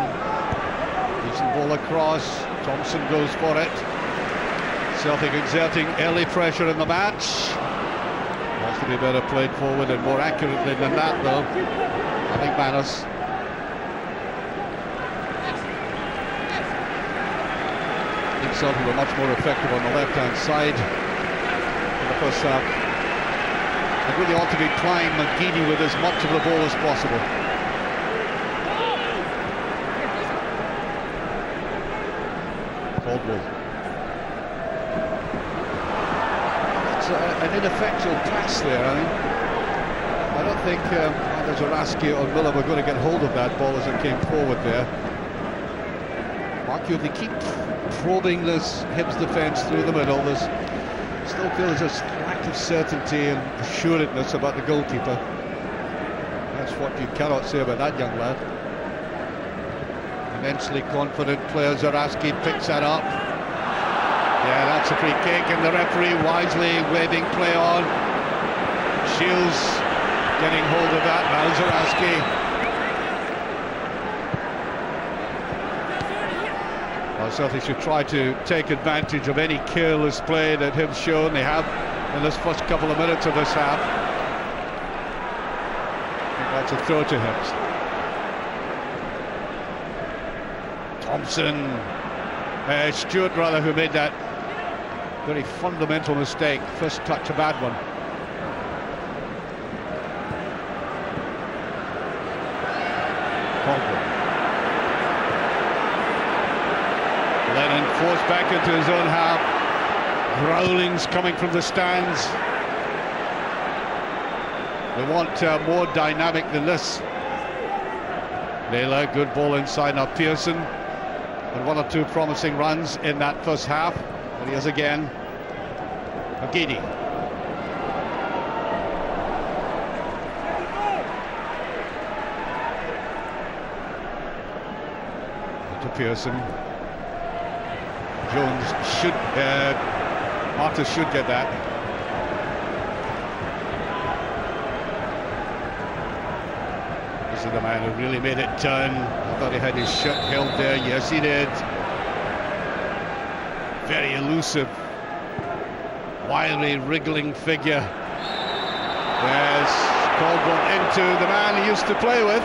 decent ball across. Thompson goes for it. Celtic exerting early pressure in the match. Has to be better played forward and more accurately than that, though. I think Manos. I think Celtic were much more effective on the left-hand side in the first half. They really ought to be plying McGeady with as much of the ball as possible. Caldwell. An ineffectual pass there. I don't think either Zaraski or Miller were going to get hold of that ball as it came forward there. Mark, they keep probing this Hibs defence through the middle. There's still feels a lack of certainty and assuredness about the goalkeeper. That's what you cannot say about that young lad. Immensely confident player. Zaraski picks that up. Yeah, that's a free kick, and the referee wisely waving play on. Shields getting hold of that now. Zaraski. Well, Celtic should try to take advantage of any careless play that Hibs shown. They have in this first couple of minutes of this half. I think that's a throw to Hibs. Thompson, Stewart rather, who made that very fundamental mistake. First touch, a bad one. Caldwell. Lennon forced back into his own half. Growlings coming from the stands. They want more dynamic than this. Naylor, good ball inside. Now Pearson, and one or two promising runs in that first half. And he is again. McGeady. To Pearson. Jones should, Martis should get that. This is the man who really made it turn. I thought he had his shot held there. Yes, he did. Very elusive. wiry, wriggling figure. There's Caldwell into the man he used to play with,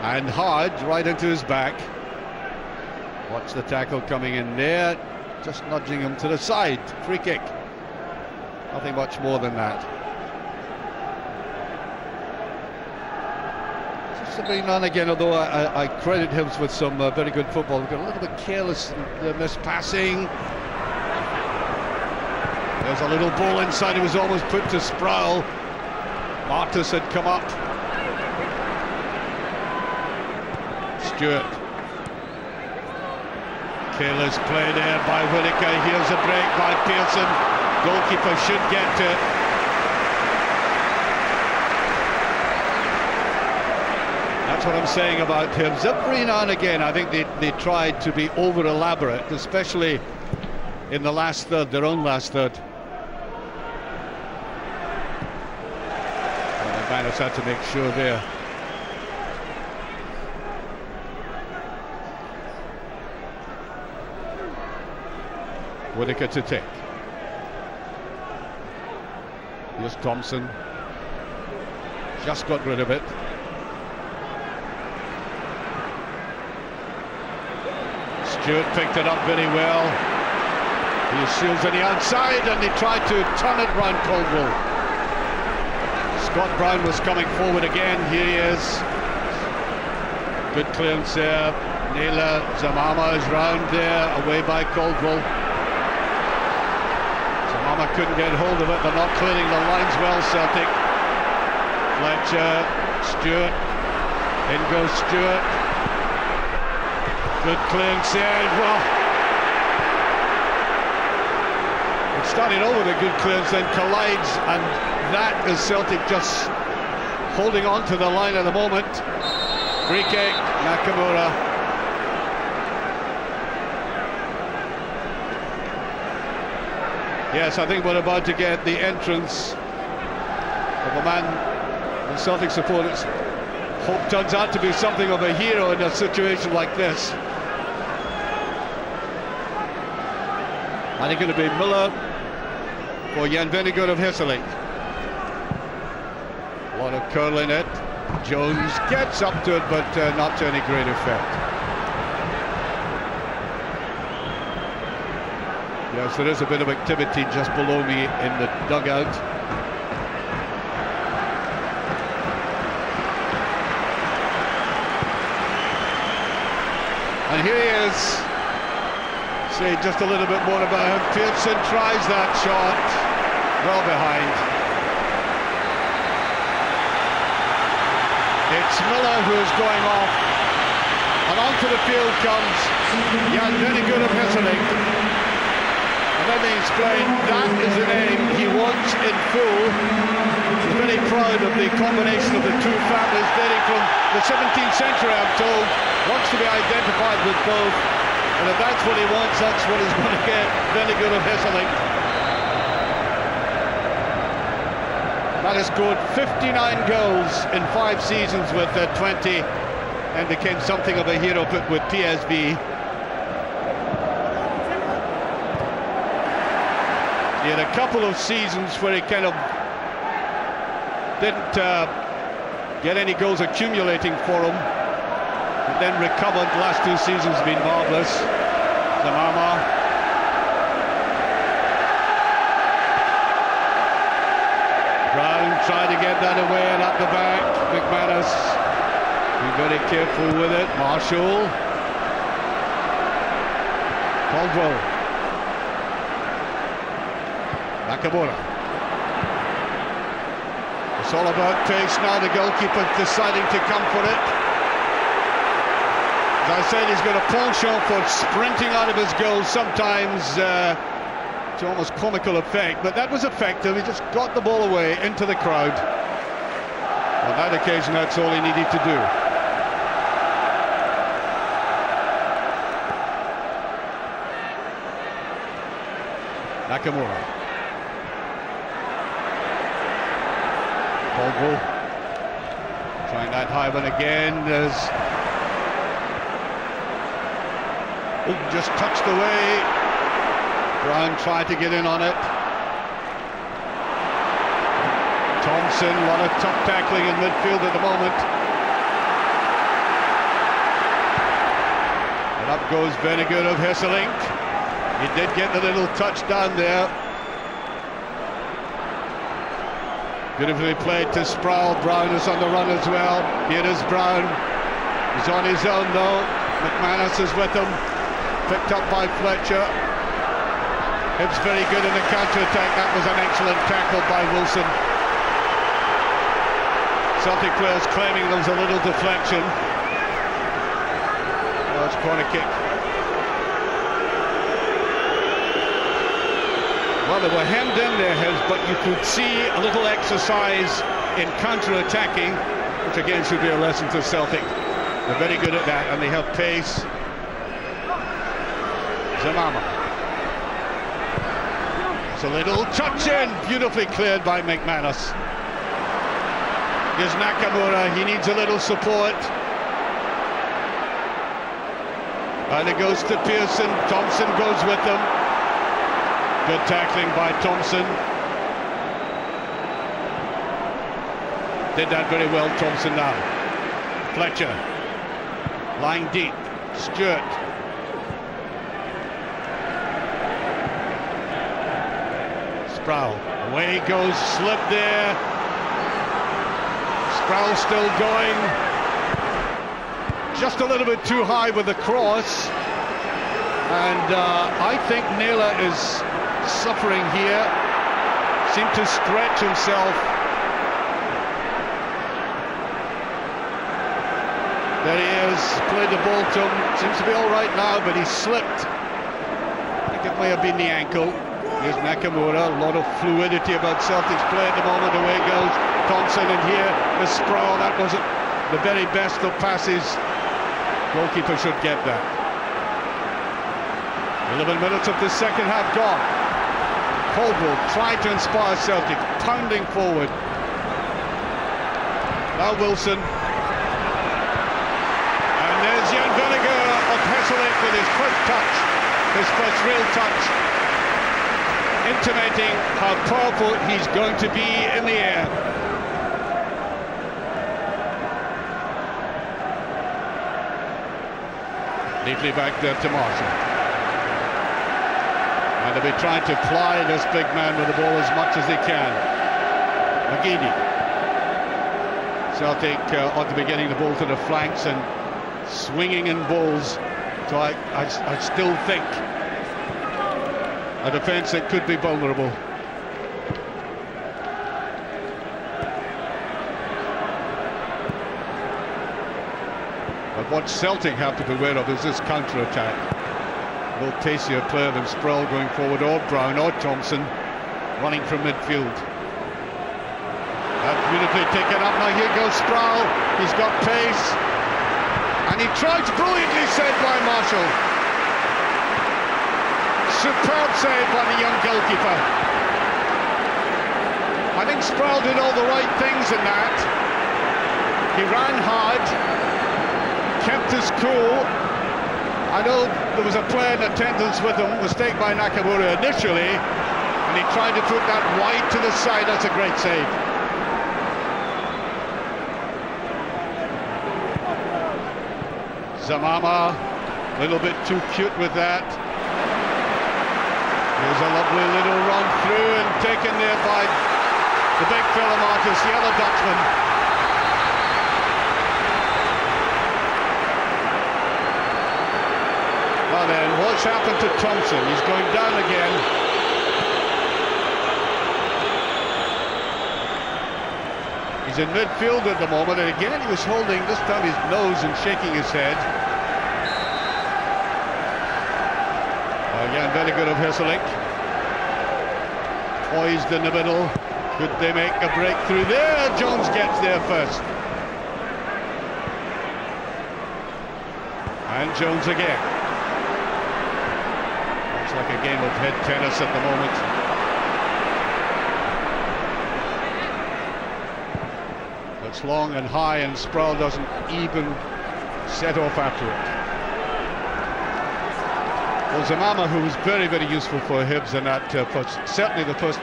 and hard right into his back. Watch the tackle coming in there, just nudging him to the side. Free kick. Nothing much more than that. Just every now and again, although I credit Hibs with some very good football, we've got a little bit careless, missed passing. There's a little ball inside, it was almost put to Sproul. Martis had come up. Stewart. Careless play there by Whittaker. Here's a break by Pearson. Goalkeeper should get to it. That's what I'm saying about Hibs. Every now and again, I think they tried to be over elaborate, especially in the last third, their own last third. And the Manos had to make sure there. Whittaker to take. Here's Thompson. Just got rid of it. Stewart picked it up very well. He shields on the outside and they tried to turn it round Caldwell. Scott Brown was coming forward again. Here he is. Good clearance there. Naylor Zamama is round there, away by Caldwell. Zamama couldn't get hold of it. They're not clearing the lines well, Celtic. Fletcher, Stewart. In goes Stewart. Good clearance there. Well, it started over with a good clearance, then collides, and that is Celtic just holding on to the line at the moment. Free kick, Nakamura. Yes, I think we're about to get the entrance of a man the Celtic supporters hope turns out to be something of a hero in a situation like this. I think it'll be Miller for Jan Vennegoor of Hesselink. A lot of curl in it. Jones gets up to it, but not to any great effect. Yes, there is a bit of activity just below me in the dugout. And here he is. Say just a little bit more about him. Pearson tries that shot. Well behind. It's Miller who's going off. And onto the field comes Jan Vennegoor of Hesselink. And let me explain, that is the name he wants in full. He's very proud of the combination of the two families dating from the 17th century, I'm told. Wants to be identified with both. And if that's what he wants, that's what he's going to get. Vennegoor of Hesselink. That has scored 59 goals in 5 seasons with 20 and became something of a hero with PSV. He had a couple of seasons where he kind of didn't get any goals accumulating for him, but then recovered. The last 2 seasons have been marvellous. Zamama. Brown tried to get that away and at the back. McManus, be very careful with it. Marshall. Caldwell. Nakamura. It's all about pace now. The goalkeeper deciding to come for it. As I said, he's got a penchant for sprinting out of his goals, sometimes to almost comical effect, but that was effective. He just got the ball away into the crowd. On that occasion, that's all he needed to do. Nakamura. Caldwell trying that high one again. There's just touched away. Brown tried to get in on it. Thompson, a lot of tough tackling in midfield at the moment. And up goes very good of Hesselink. He did get the little touchdown there. Beautifully played to Sproul. Brown is on the run as well. Here is Brown. He's on his own though. McManus is with him. Picked up by Fletcher. Hibs very good in the counter-attack. That was an excellent tackle by Wilson. Celtic players claiming there was a little deflection. Oh, it's a corner kick. Well, they were hemmed in there, Hibs, but you could see a little exercise in counter-attacking, which again should be a lesson to Celtic. They're very good at that, and they have pace. Zamama. It's a little touch in, beautifully cleared by McManus. Here's Nakamura, he needs a little support. And it goes to Pearson, Thompson goes with them. Good tackling by Thompson. Did that very well, Thompson now. Fletcher, lying deep, Stewart. Sproul, away he goes, slip there. Sproul still going. Just a little bit too high with the cross. And I think Naylor is suffering here. Seemed to stretch himself. There he is, played the ball to him. Seems to be all right now, but he slipped. I think it may have been the ankle. Here's Nakamura, a lot of fluidity about Celtic's play at the moment. Away goes Thompson, and here is Sproul. That wasn't the very best of passes. Goalkeeper should get that. 11 minutes of the second half gone. Colville tried to inspire Celtic, pounding forward. Now Wilson. And there's Jan Vennegoor of Hesselink with his first touch, his first real touch, intimating how powerful he's going to be in the air. Neatly back there to Marshall. And they'll be trying to ply this big man with the ball as much as they can. McGeady. Celtic ought to be getting the ball to the flanks and swinging in balls. So I still think a defence that could be vulnerable. But what Celtic have to beware of is this counter-attack. A little pacier player than Sproul going forward, or Brown, or Thompson running from midfield. That's beautifully taken up. Now here goes Sproul. He's got pace. And he tried to brilliantly saved by Marshall. Superb save by the young goalkeeper. I think Sproul did all the right things in that. He ran hard, kept his cool. I know there was a player in attendance with him, mistake by Nakamura initially, and he tried to put that wide to the side. That's a great save. Zamama, a little bit too cute with that. There's a lovely little run through and taken there by the big fella Marcus, the other Dutchman. Well then, what's happened to Thompson? He's going down again. He's in midfield at the moment, and again he was holding, this time his nose and shaking his head. Again, very good of Hesselink. Poised in the middle. Could they make a breakthrough there? Jones gets there first. And Jones again. Looks like a game of head tennis at the moment. It's long and high, and Sproul doesn't even set off after it. Well, Zamama, who was very, very useful for Hibs in that certainly the first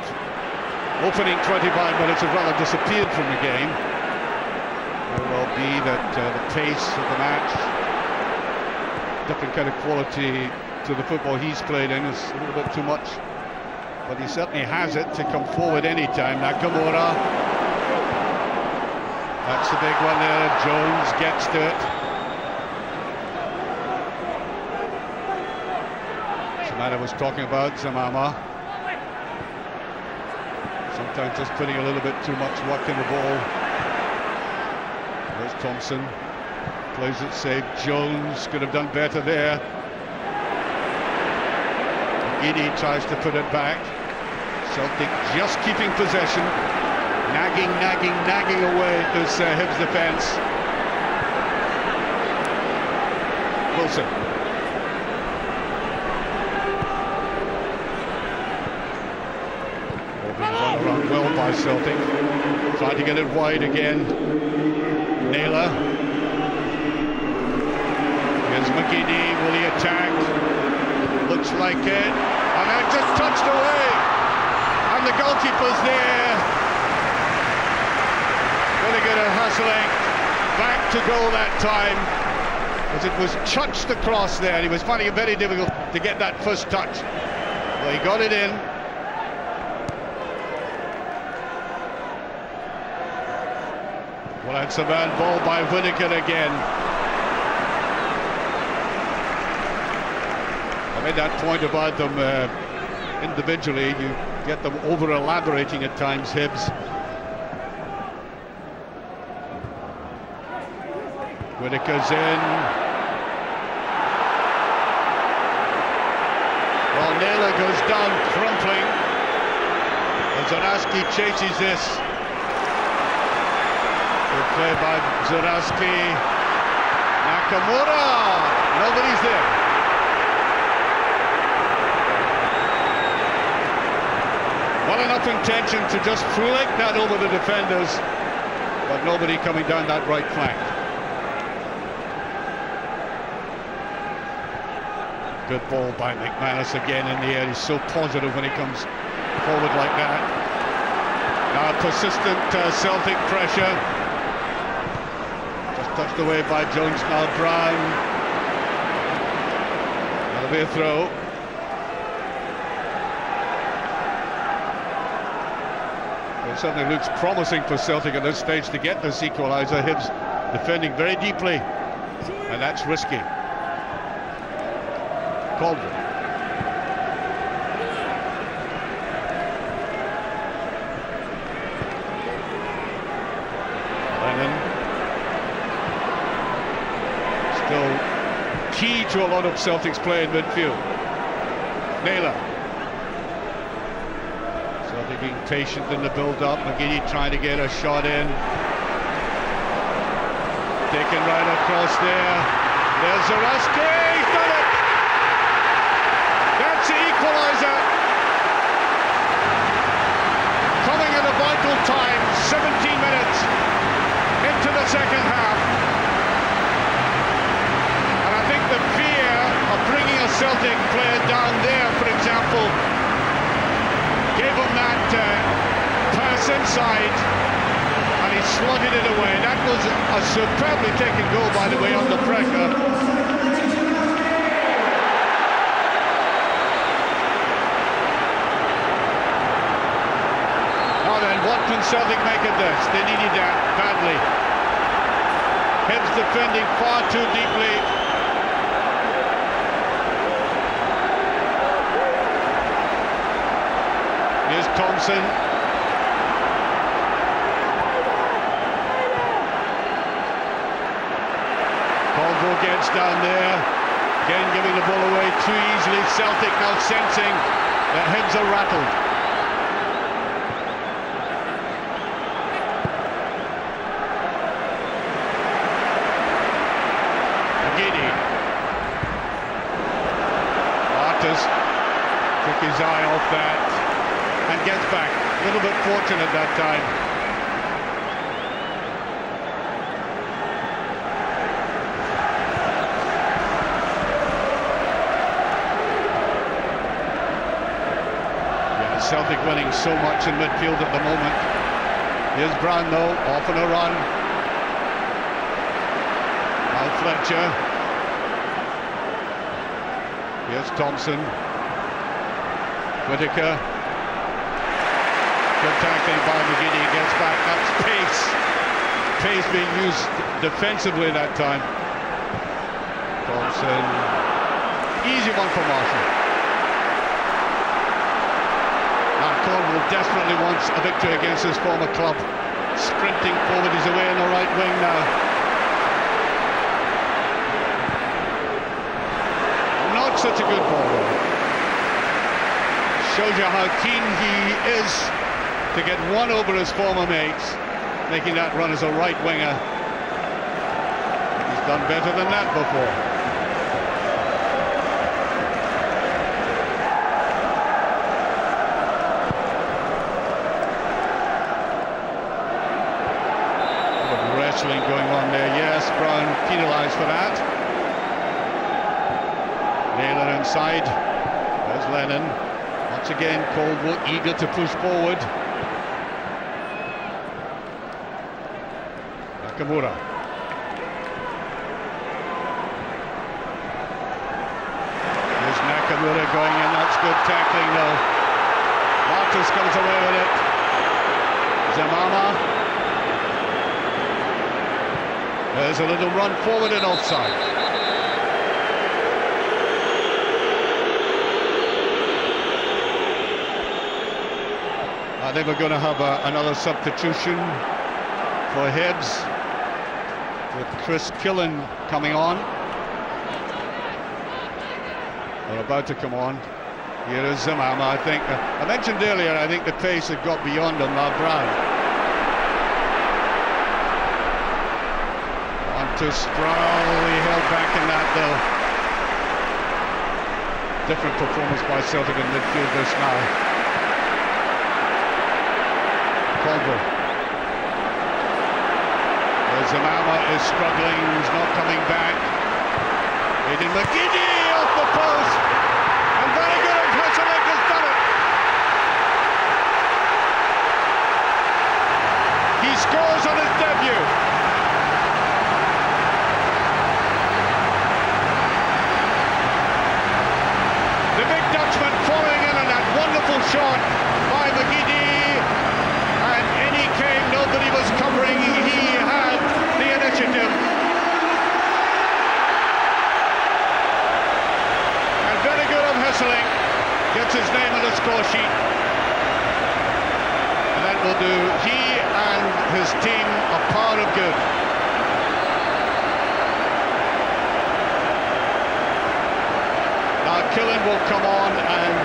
opening 25 minutes, have rather disappeared from the game. It may well be that the pace of the match, different kind of quality to the football he's played in, is a little bit too much. But he certainly has it to come forward anytime. Nakamura. That's the big one there. Jones gets to it. Samana was talking about Zamama. Sometimes just putting a little bit too much work in the ball. There's Thompson. Plays it safe. Jones could have done better there. Edie tries to put it back. Celtic just keeping possession. Nagging away this Hibs defence. Wilson. Being run around well by Celtic. Trying to get it wide again. Naylor. Here's McGeady. Will he attack? Looks like it. And then just touched away. And the goalkeeper's there. Really good at hustling. Back to goal that time. As it was touched across there. He was finding it very difficult to get that first touch. Well, he got it in. Well, that's a man ball by Whittaker again. I made that point about them individually. You get them over-elaborating at times, Hibs. Whittaker's in. Well, Naylor goes down crumpling. Zaraski chases this. Good play by Zaraski. Nakamura! Nobody's there. Well enough intention to just flick that over the defenders, but nobody coming down that right flank. Good ball by McManus again in the air. He's so positive when he comes forward like that. Now persistent Celtic pressure. Just touched away by Jones. Now Brown. That'll be a throw. It certainly looks promising for Celtic at this stage to get this equaliser. Hibs defending very deeply, and that's risky. Caldwell. Lennon. Still key to a lot of Celtic's play in midfield. Naylor. Celtic being patient in the build-up. McGeady trying to get a shot in. Taken right across there. There's Zaraski. He's done it! That's the equaliser. Coming at a vital time, 17 minutes into the second half. And I think the fear of bringing a Celtic player down there, for example, gave him that pass inside, and he slotted it away. That was a superbly taken goal, by the way, under pressure. What can Celtic make of this? They needed that badly. Hibs defending far too deeply. Here's Thompson. Caldwell gets down there. Again giving the ball away too easily. Celtic now sensing that Hibs are rattled. Took his eye off that and gets back. A little bit fortunate that time. Celtic winning so much in midfield at the moment. Here's Brown though, off on a run. Al Fletcher. Here's Thompson. Whittaker. Good tackling by McGeady, gets back, that's pace. Pace being used defensively that time. Thompson. Easy one for Marshall. Now Cornwall desperately wants a victory against his former club. Sprinting forward, he's away on the right wing now. Not such a good ball. Shows you how keen he is to get one over his former mates, making that run as a right winger. He's done better than that before. Wrestling going on there, yes, Brown penalised for that. Naylor inside, there's Lennon. Once again, Caldwell eager to push forward. Nakamura. Here's Nakamura going in, that's good tackling though. Marcus comes away with it. Zamama. There's a little run forward and offside. I think we're going to have another substitution for Hibs, with Chris Killen coming on. They're about to come on. Here is Zamama, I think. I mentioned earlier, I think the pace had got beyond him, now Brown. To Sproul, he held back in that though. Different performance by Celtic in midfield this now. Caldwell. Zamama is struggling, he's not coming back. Aidan McGeady off the post, and very good of Celtic has done it. He scores on his debut. The big Dutchman following in on that wonderful shot by McGeady, and in he came, nobody was covering, he had the initiative. And very good of Hesseling, gets his name on the score sheet. And that will do he and his team a power of good. Killen will come on, and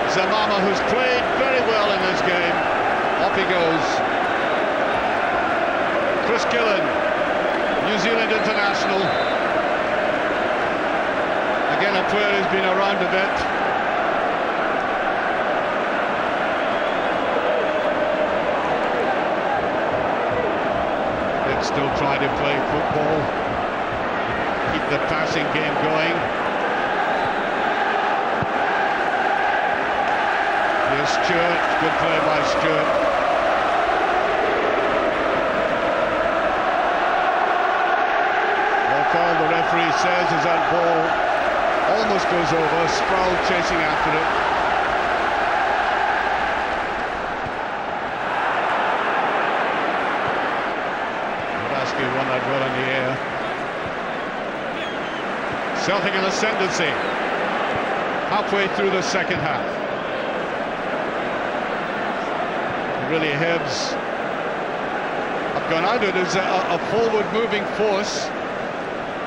Zamama, who's played very well in this game, off he goes. Chris Killen, New Zealand international. Again, a player who's been around a bit. It's still trying to play football, keep the passing game going. Stewart, good play by Stewart. Well, foul, the referee says, as that ball almost goes over. Sproul chasing after it. Raski won that well in the air. Celtic in ascendancy halfway through the second half. Really, Hibs have gone out of it as a forward-moving force.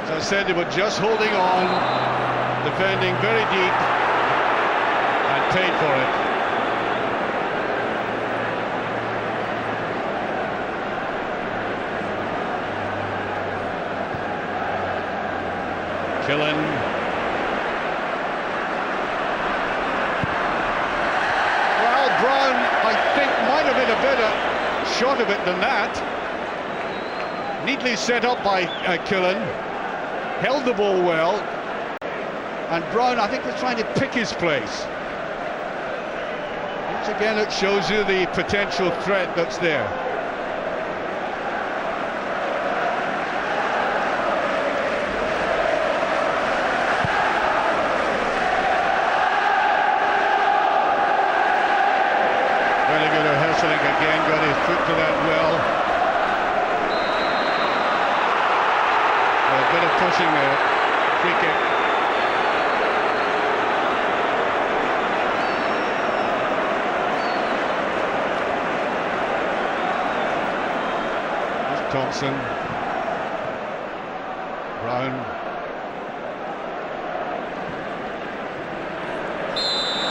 As I said, they were just holding on, defending very deep, and paid for it. Killen. Brown, I think, might have been a better shot of it than that. Neatly set up by Killen, held the ball well, and Brown, I think, was trying to pick his place. Once again, it shows you the potential threat that's there. Very good Celtic again, got his foot to that well. A bit of pushing there. Free kick. There's Thompson. Brown.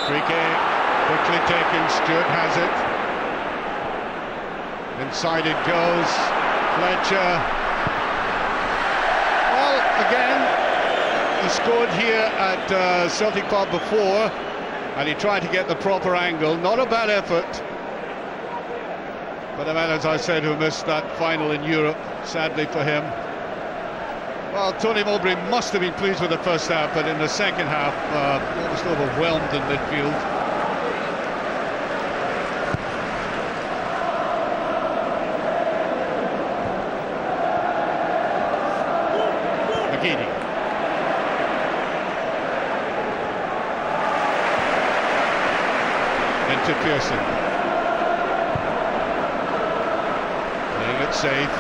Free kick. Quickly taken. Stewart has it. Inside it goes. Fletcher. Well, again, he scored here at Celtic Park before, and he tried to get the proper angle. Not a bad effort. But a man, as I said, who missed that final in Europe, sadly for him. Well, Tony Mowbray must have been pleased with the first half, but in the second half, almost overwhelmed in midfield. Into Pearson. Playing it safe.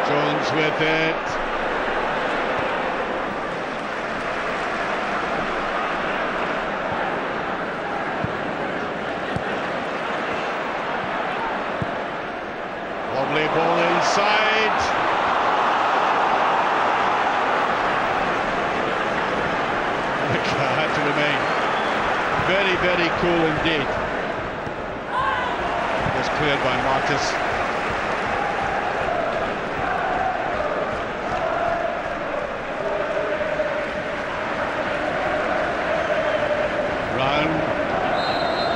Jones with it. Lovely ball inside. Had to remain very, very cool indeed. Was cleared by Martis. Brown,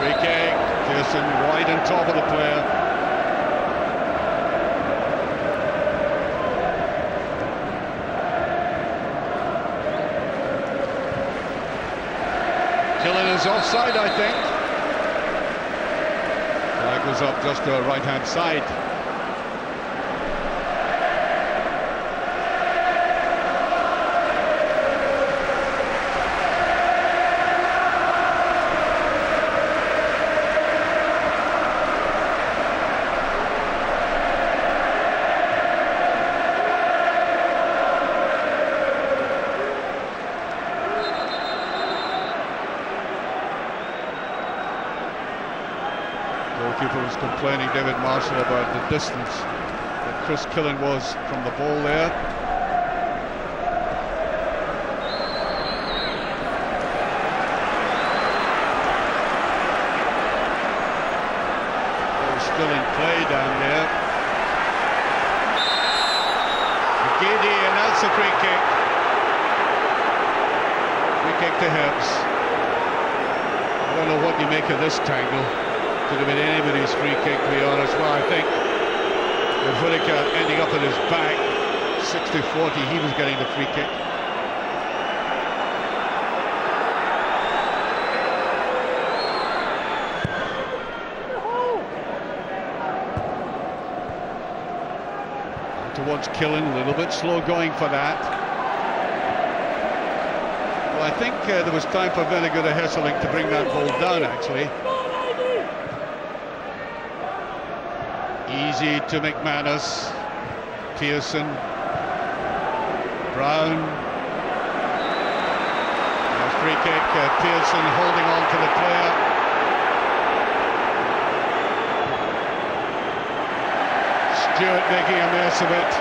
free kick. Pearson wide on top of the player. Killen is offside, I think. Flag was up just to the right-hand side. Goalkeeper was complaining, David Marshall, about the distance that Chris Killen was from the ball there. Ball still in play down there. McGeady, and that's a free kick. Free kick to Hibs. I don't know what you make of this tangle. Could have been anybody's free kick, to be honest. Well, I think with Whittaker ending up at his back, 60-40, he was getting the free kick. Towards Killen, a little bit slow going for that. Well, I think there was time for Vinegar to Hesselink to bring that ball down, actually. Easy to McManus, Pearson, Brown. Nice free kick, Pearson holding on to the player. Stewart making a mess of it.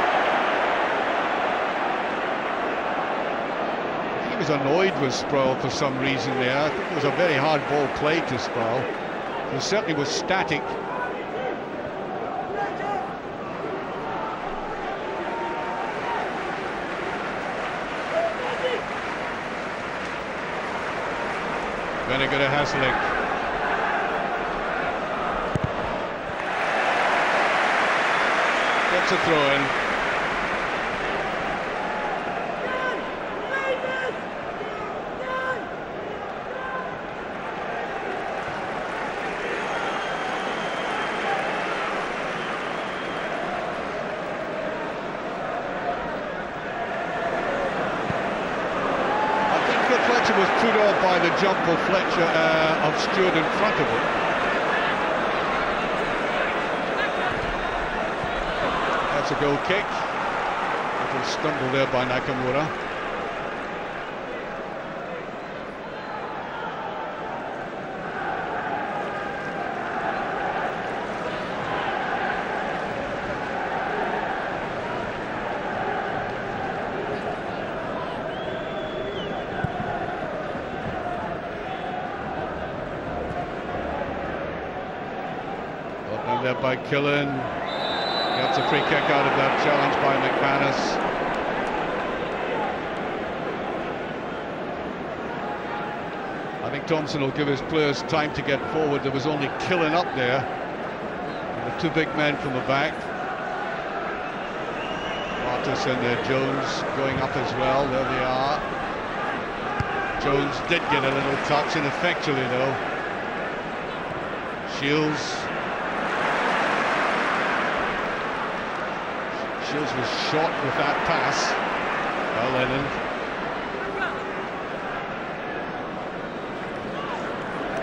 I think he was annoyed with Sproul for some reason there. I think it was a very hard ball played to Sproul. He certainly was static. Vinegar to Hesselink. Gets a throw in. was put off by the jump of Fletcher, of Stewart in front of him. That's a goal kick. Little stumble there by Nakamura. There by Killen, gets a free kick out of that challenge by McManus. I think Thompson will give his players time to get forward. There was only Killen up there, and the two big men from the back. Martis and Jones going up as well. There they are. Jones did get a little touch, ineffectually though. Shields was shot with that pass. Well, Lennon.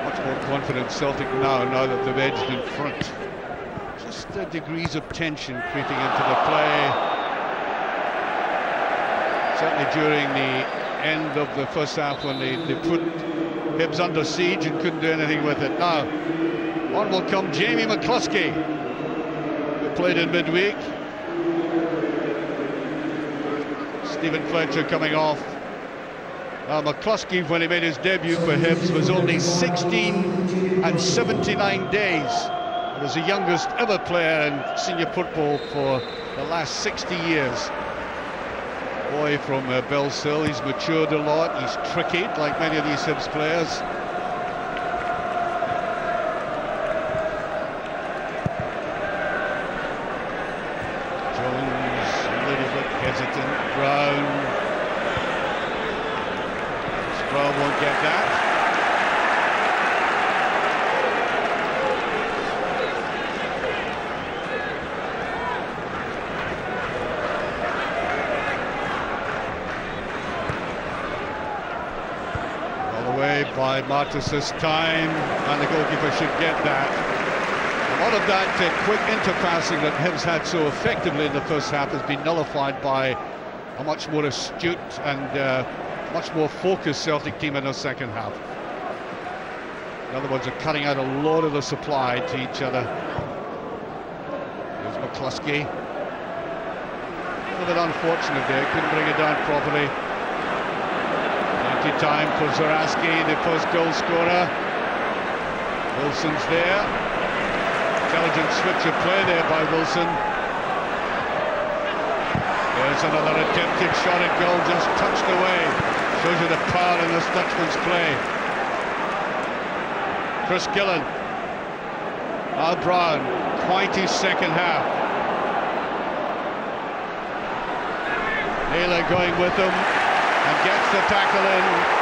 Much more confident Celtic now that they've edged in front. Just degrees of tension creeping into the play. Certainly during the end of the first half when they put Hibs under siege and couldn't do anything with it. Now, on will come Jamie McCluskey, who played in midweek. Stephen Fletcher coming off. Now McCluskey, when he made his debut for Hibs, was only 16 and 79 days. He was the youngest ever player in senior football for the last 60 years. Boy from Bellsill, he's matured a lot, he's tricky, like many of these Hibs players. Brown won't get that. All away by Martis this time, and the goalkeeper should get that. A lot of that quick interpassing that Hibs had so effectively in the first half has been nullified by a much more astute and much more focused Celtic team in the second half. In other words, they're cutting out a lot of the supply to each other. Here's McCluskey. A little bit unfortunate there, couldn't bring it down properly. Plenty time for Zaraski, the first goal scorer. Wilson's there. Intelligent switch of play there by Wilson. There's another attempted shot at goal, just touched away. Shows you the power in this Dutchman's play. Chris Gillen. Al Brown, quite his second half. Naylor going with him and gets the tackle in.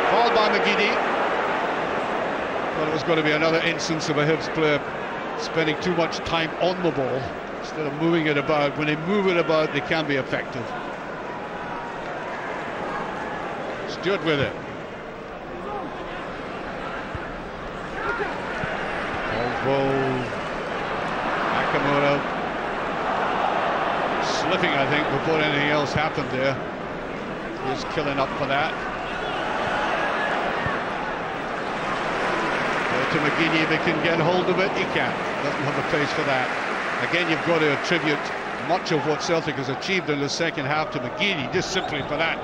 Fouled by McGeady. Thought it was going to be another instance of a Hibs player spending too much time on the ball instead of moving it about. When they move it about, they can be effective. Stewart with it. Ball. Nakamura slipping, I think, before anything else happened there. He's killing up for that. To McGeady, if he can get hold of it, he can. Doesn't have the pace for that. Again, you've got to attribute much of what Celtic has achieved in the second half to McGeady, just simply for that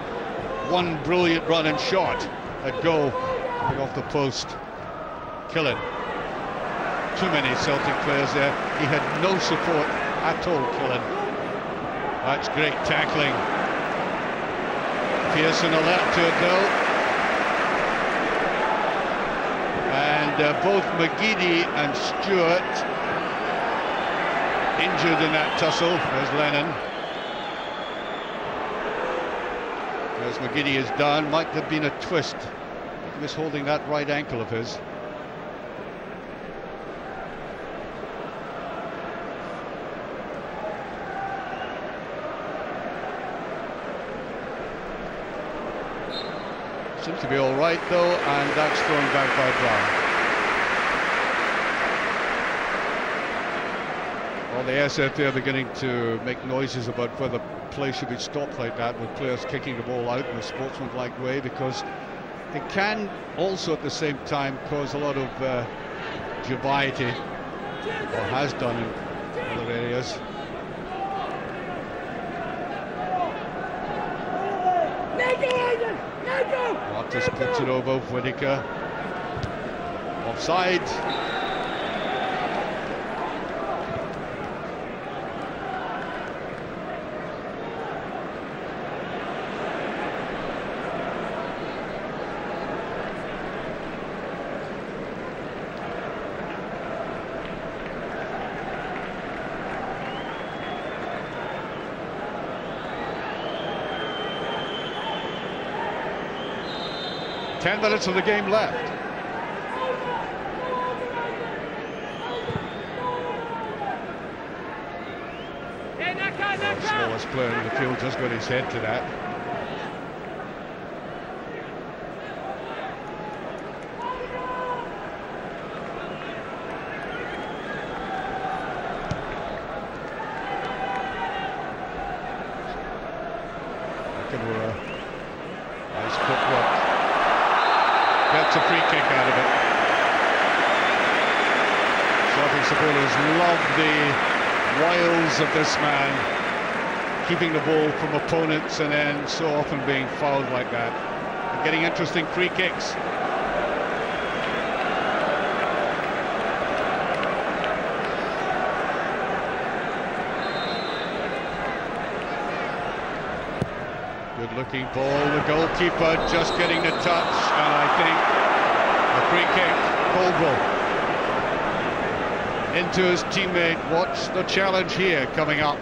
one brilliant run and shot at goal off the post. Killen. Too many Celtic players there. He had no support at all, Killen. That's great tackling. Pearson alert to it though. And both McGeady and Stewart injured in that tussle. There's Lennon. As McGiddy is down, might have been a twist. He was holding that right ankle of his. Seems to be all right though, and that's thrown back by Brown. Well, the SFA are beginning to make noises about whether play should be stopped like that, with players kicking the ball out in a sportsmanlike way, because it can also at the same time cause a lot of dubiety, or has done in other areas. Martis puts it over, Whittaker offside. Ten minutes of the game left. The smallest player in the field just got his head to that. Nakamura, nice footwork. Gets a free kick out of it. Celtic supporters love the wiles of this man, keeping the ball from opponents and then so often being fouled like that. And getting interesting free kicks. Good looking ball, the goalkeeper just getting the touch, and I think a free kick, Caldwell into his teammate. Watch the challenge here coming up.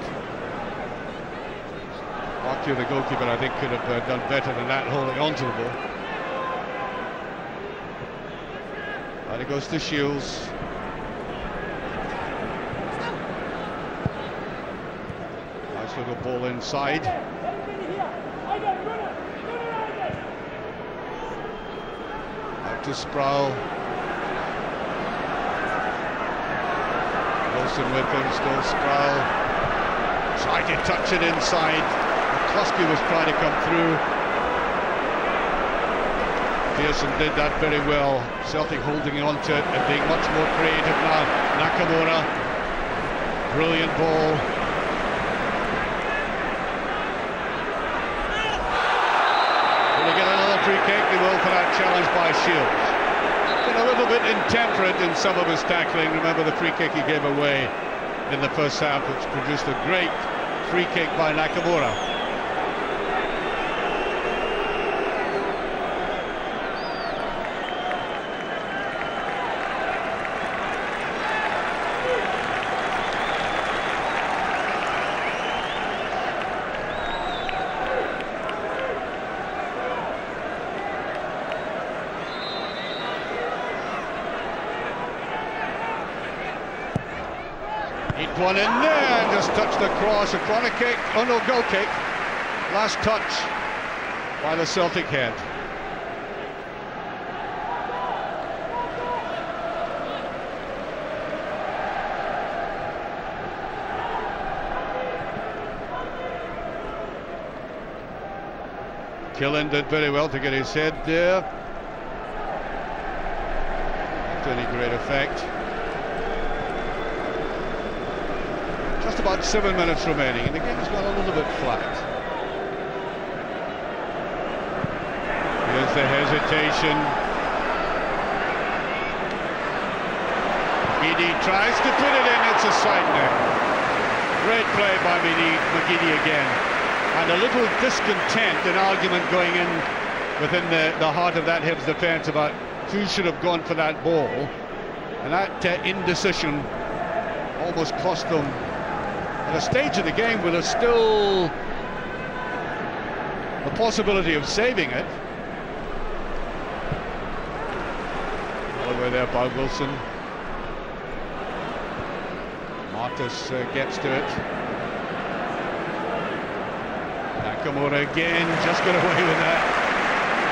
Archie, the goalkeeper, I think could have done better than that, holding on to the ball. And it goes to Shields. Nice little ball inside. Out to Sproul. Wilson with him, still Sproul. Tried to touch it inside. McCluskey was trying to come through. Pearson did that very well. Celtic holding on to it and being much more creative now. Nakamura. Brilliant ball. Free kick, they will, for that challenge by Shields. Been a little bit intemperate in some of his tackling. Remember the free kick he gave away in the first half, which produced a great free kick by Nakamura. One in there, just touched the cross. A corner kick, oh no, goal kick. Last touch by the Celtic head. Killen did very well to get his head there. Not to any great effect. Just about 7 minutes remaining, and the game's gone a little bit flat. Here's the hesitation. McGiddy tries to put it in, it's a side net. Great play by McGiddy again. And a little discontent and argument going in within the heart of that Hibs defence about who should have gone for that ball. And that indecision almost cost them at a stage of the game where there's still the possibility of saving it. All the way there by Wilson. Martis gets to it. Nakamura again, just got away with that.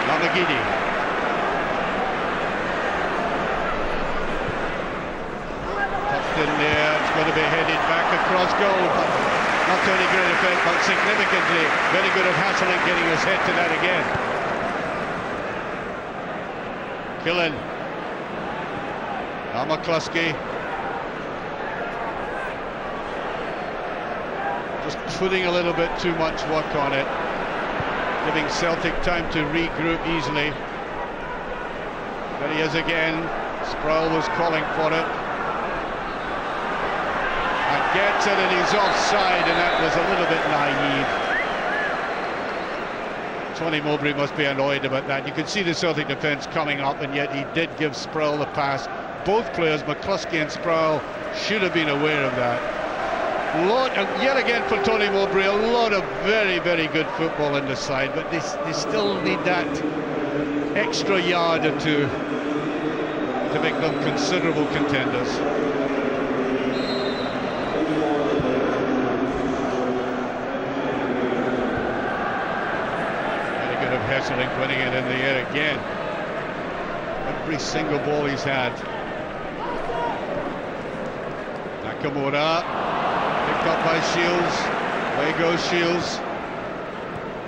Lamagidi. Tucked in there, it's going to be headed back across goal, but not to any great effect, but significantly very good at Hasselink getting his head to that again. Killen. Now McCluskey. Just putting a little bit too much work on it, giving Celtic time to regroup easily. There he is again. Sproul was calling for it. And gets it, and he's offside, and that was a little bit naive. Tony Mowbray must be annoyed about that. You could see the Celtic defence coming up, and yet he did give Sproul the pass. Both players, McCluskey and Sproul, should have been aware of that. Yet again for Tony Mowbray, a lot of very, very good football in the side, but they still need that extra yard or two to make them considerable contenders. Very good of Hesselink winning it in the air again. Every single ball he's had. Nakamura. Picked up by Shields. Away goes Shields.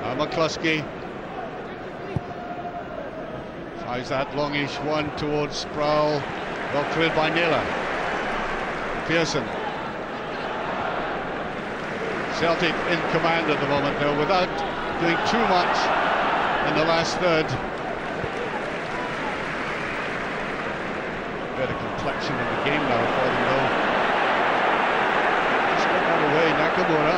Now McCluskey tries that longish one towards Sproul. Well cleared by Naylor. Pearson. Celtic in command at the moment though, without doing too much in the last third. Better complexion in the game now for them though. Away, Nakamura.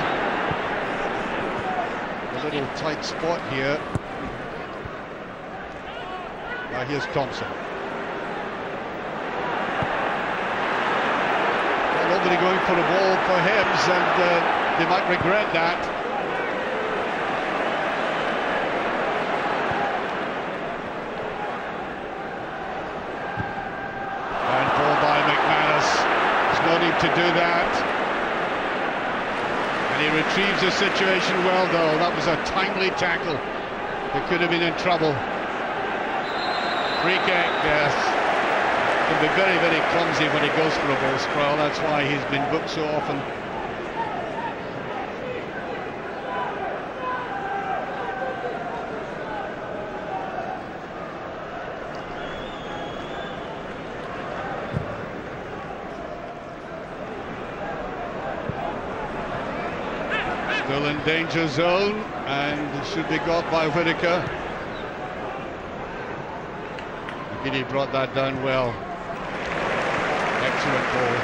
A little tight spot here. Now here's Thompson. Well, nobody going for the ball for Hibs, and they might regret that. And ball by McManus. There's no need to do that. He retrieves the situation well, though. That was a timely tackle. They could have been in trouble. Free kick, yes. Can be very, very clumsy when he goes for a ball, Sproul. That's why he's been booked so often. Still in danger zone, and should be got by Whittaker. McGiddy brought that down well. Excellent ball.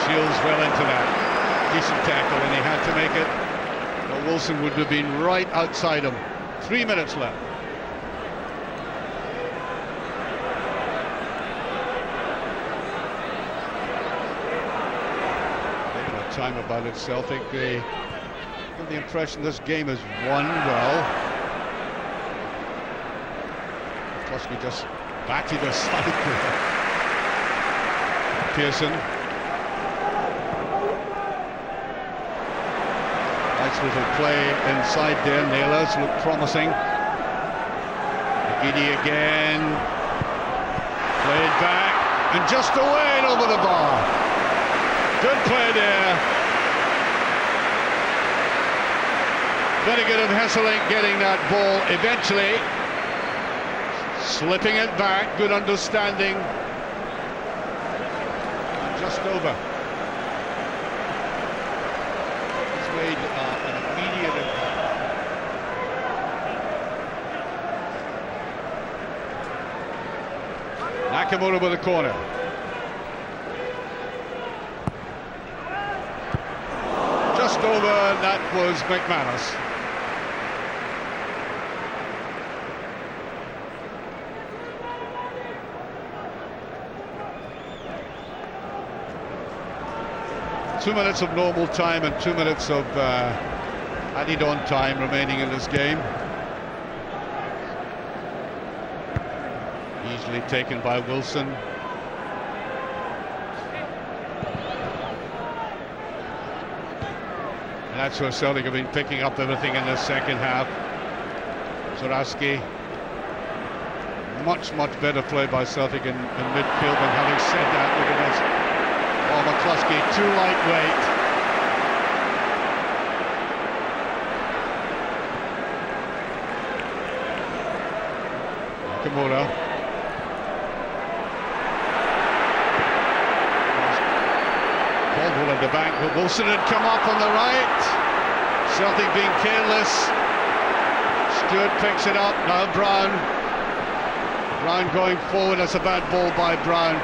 Shields well into that. Decent tackle, and he had to make it. But Wilson would have been right outside him. 3 minutes left. Time about it, Celtic. They give the impression this game is won well. Kosky just batted aside. Pearson. Nice little play inside there. Naylors look promising. McGiddy again. Played back and just away and over the bar. Good play there. Very good of Hesselink getting that ball eventually. Slipping it back, good understanding. And just over. He's made an immediate impact. Nakamura with a corner. Just over, that was McManus. 2 minutes of normal time and 2 minutes of added-on time remaining in this game. Easily taken by Wilson. And that's where Celtic have been picking up everything in the second half. Zaraski. Much better play by Celtic in midfield. And having said that, look at this. Oh, McCluskey, too lightweight. Kimura. Caldwell at the back, but Wilson had come up on the right. Celtic being careless. Stewart picks it up, now Brown. Brown going forward, that's a bad ball by Brown.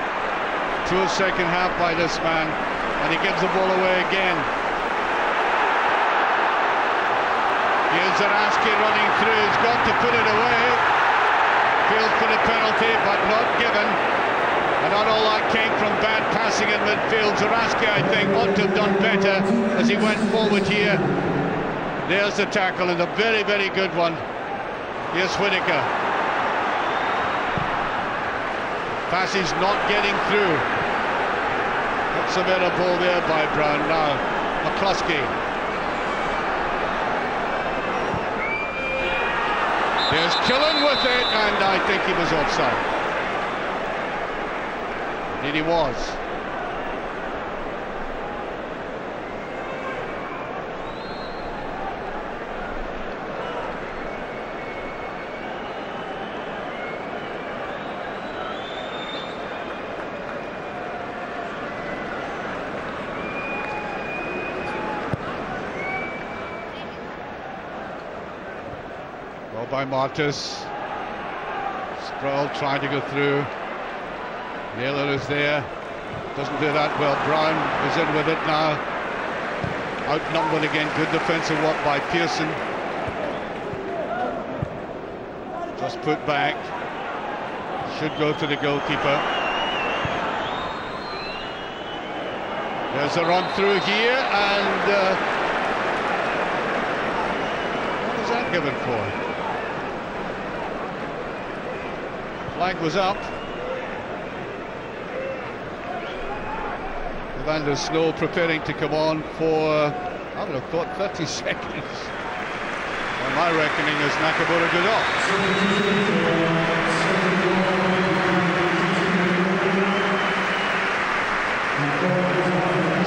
To a second half by this man, and he gives the ball away again. Here's Zaraski running through, he's got to put it away. Field for the penalty, but not given. And not all that came from bad passing in midfield. Zaraski, I think, ought to have done better as he went forward here. There's the tackle, and a very good one. Here's Whittaker. Pass is not getting through. That's a better ball there by Brown. Now, McCluskey. There's Killen with it, and I think he was offside. Indeed he was. By Martis. Sproul trying to go through. Naylor is there. Doesn't do that well. Brown is in with it now. Outnumbered again. Good defensive work by Pearson. Just put back. Should go to the goalkeeper. There's a run through here, and what was that given for? Flag was up. Van der Snow preparing to come on for, I would have thought, 30 seconds. Well, my reckoning is Nakamura goes off.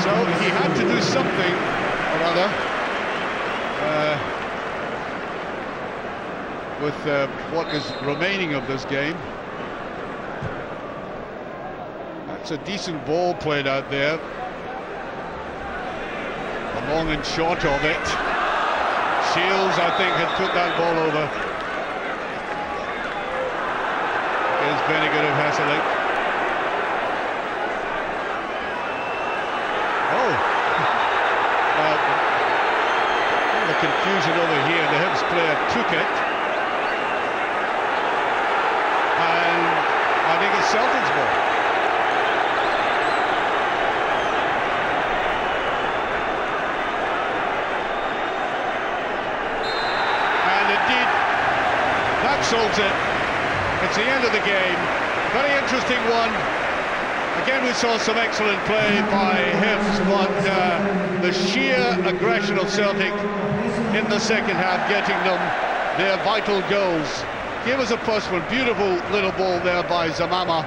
So he had to do something or other with what is remaining of this game. That's a decent ball played out there. The long and short of it. Shields, I think, had put that ball over. Here's very good of Hasselink. Oh! The confusion over here. The Hibs player took it. And I think it's Celtic's ball. Solves it. It's the end of the game. Very interesting one. Again, we saw some excellent play by Hibs, but the sheer aggression of Celtic in the second half, getting them their vital goals. Here was the first one. Beautiful little ball there by Zamama.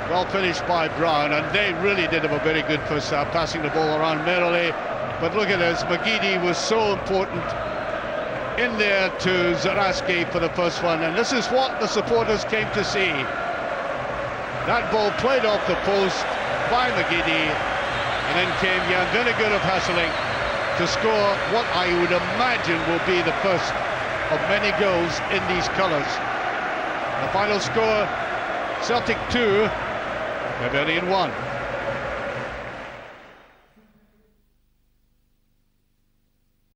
Well finished by Brown, and they really did have a very good first half, passing the ball around merrily. But look at this. McGeady was so important in there to Zaraski for the first one, and this is what the supporters came to see. That ball played off the post by McGeady, and then came Jan Vinnegood of Hasselink to score what I would imagine will be the first of many goals in these colours. The final score, Celtic 2, Hibernian 1.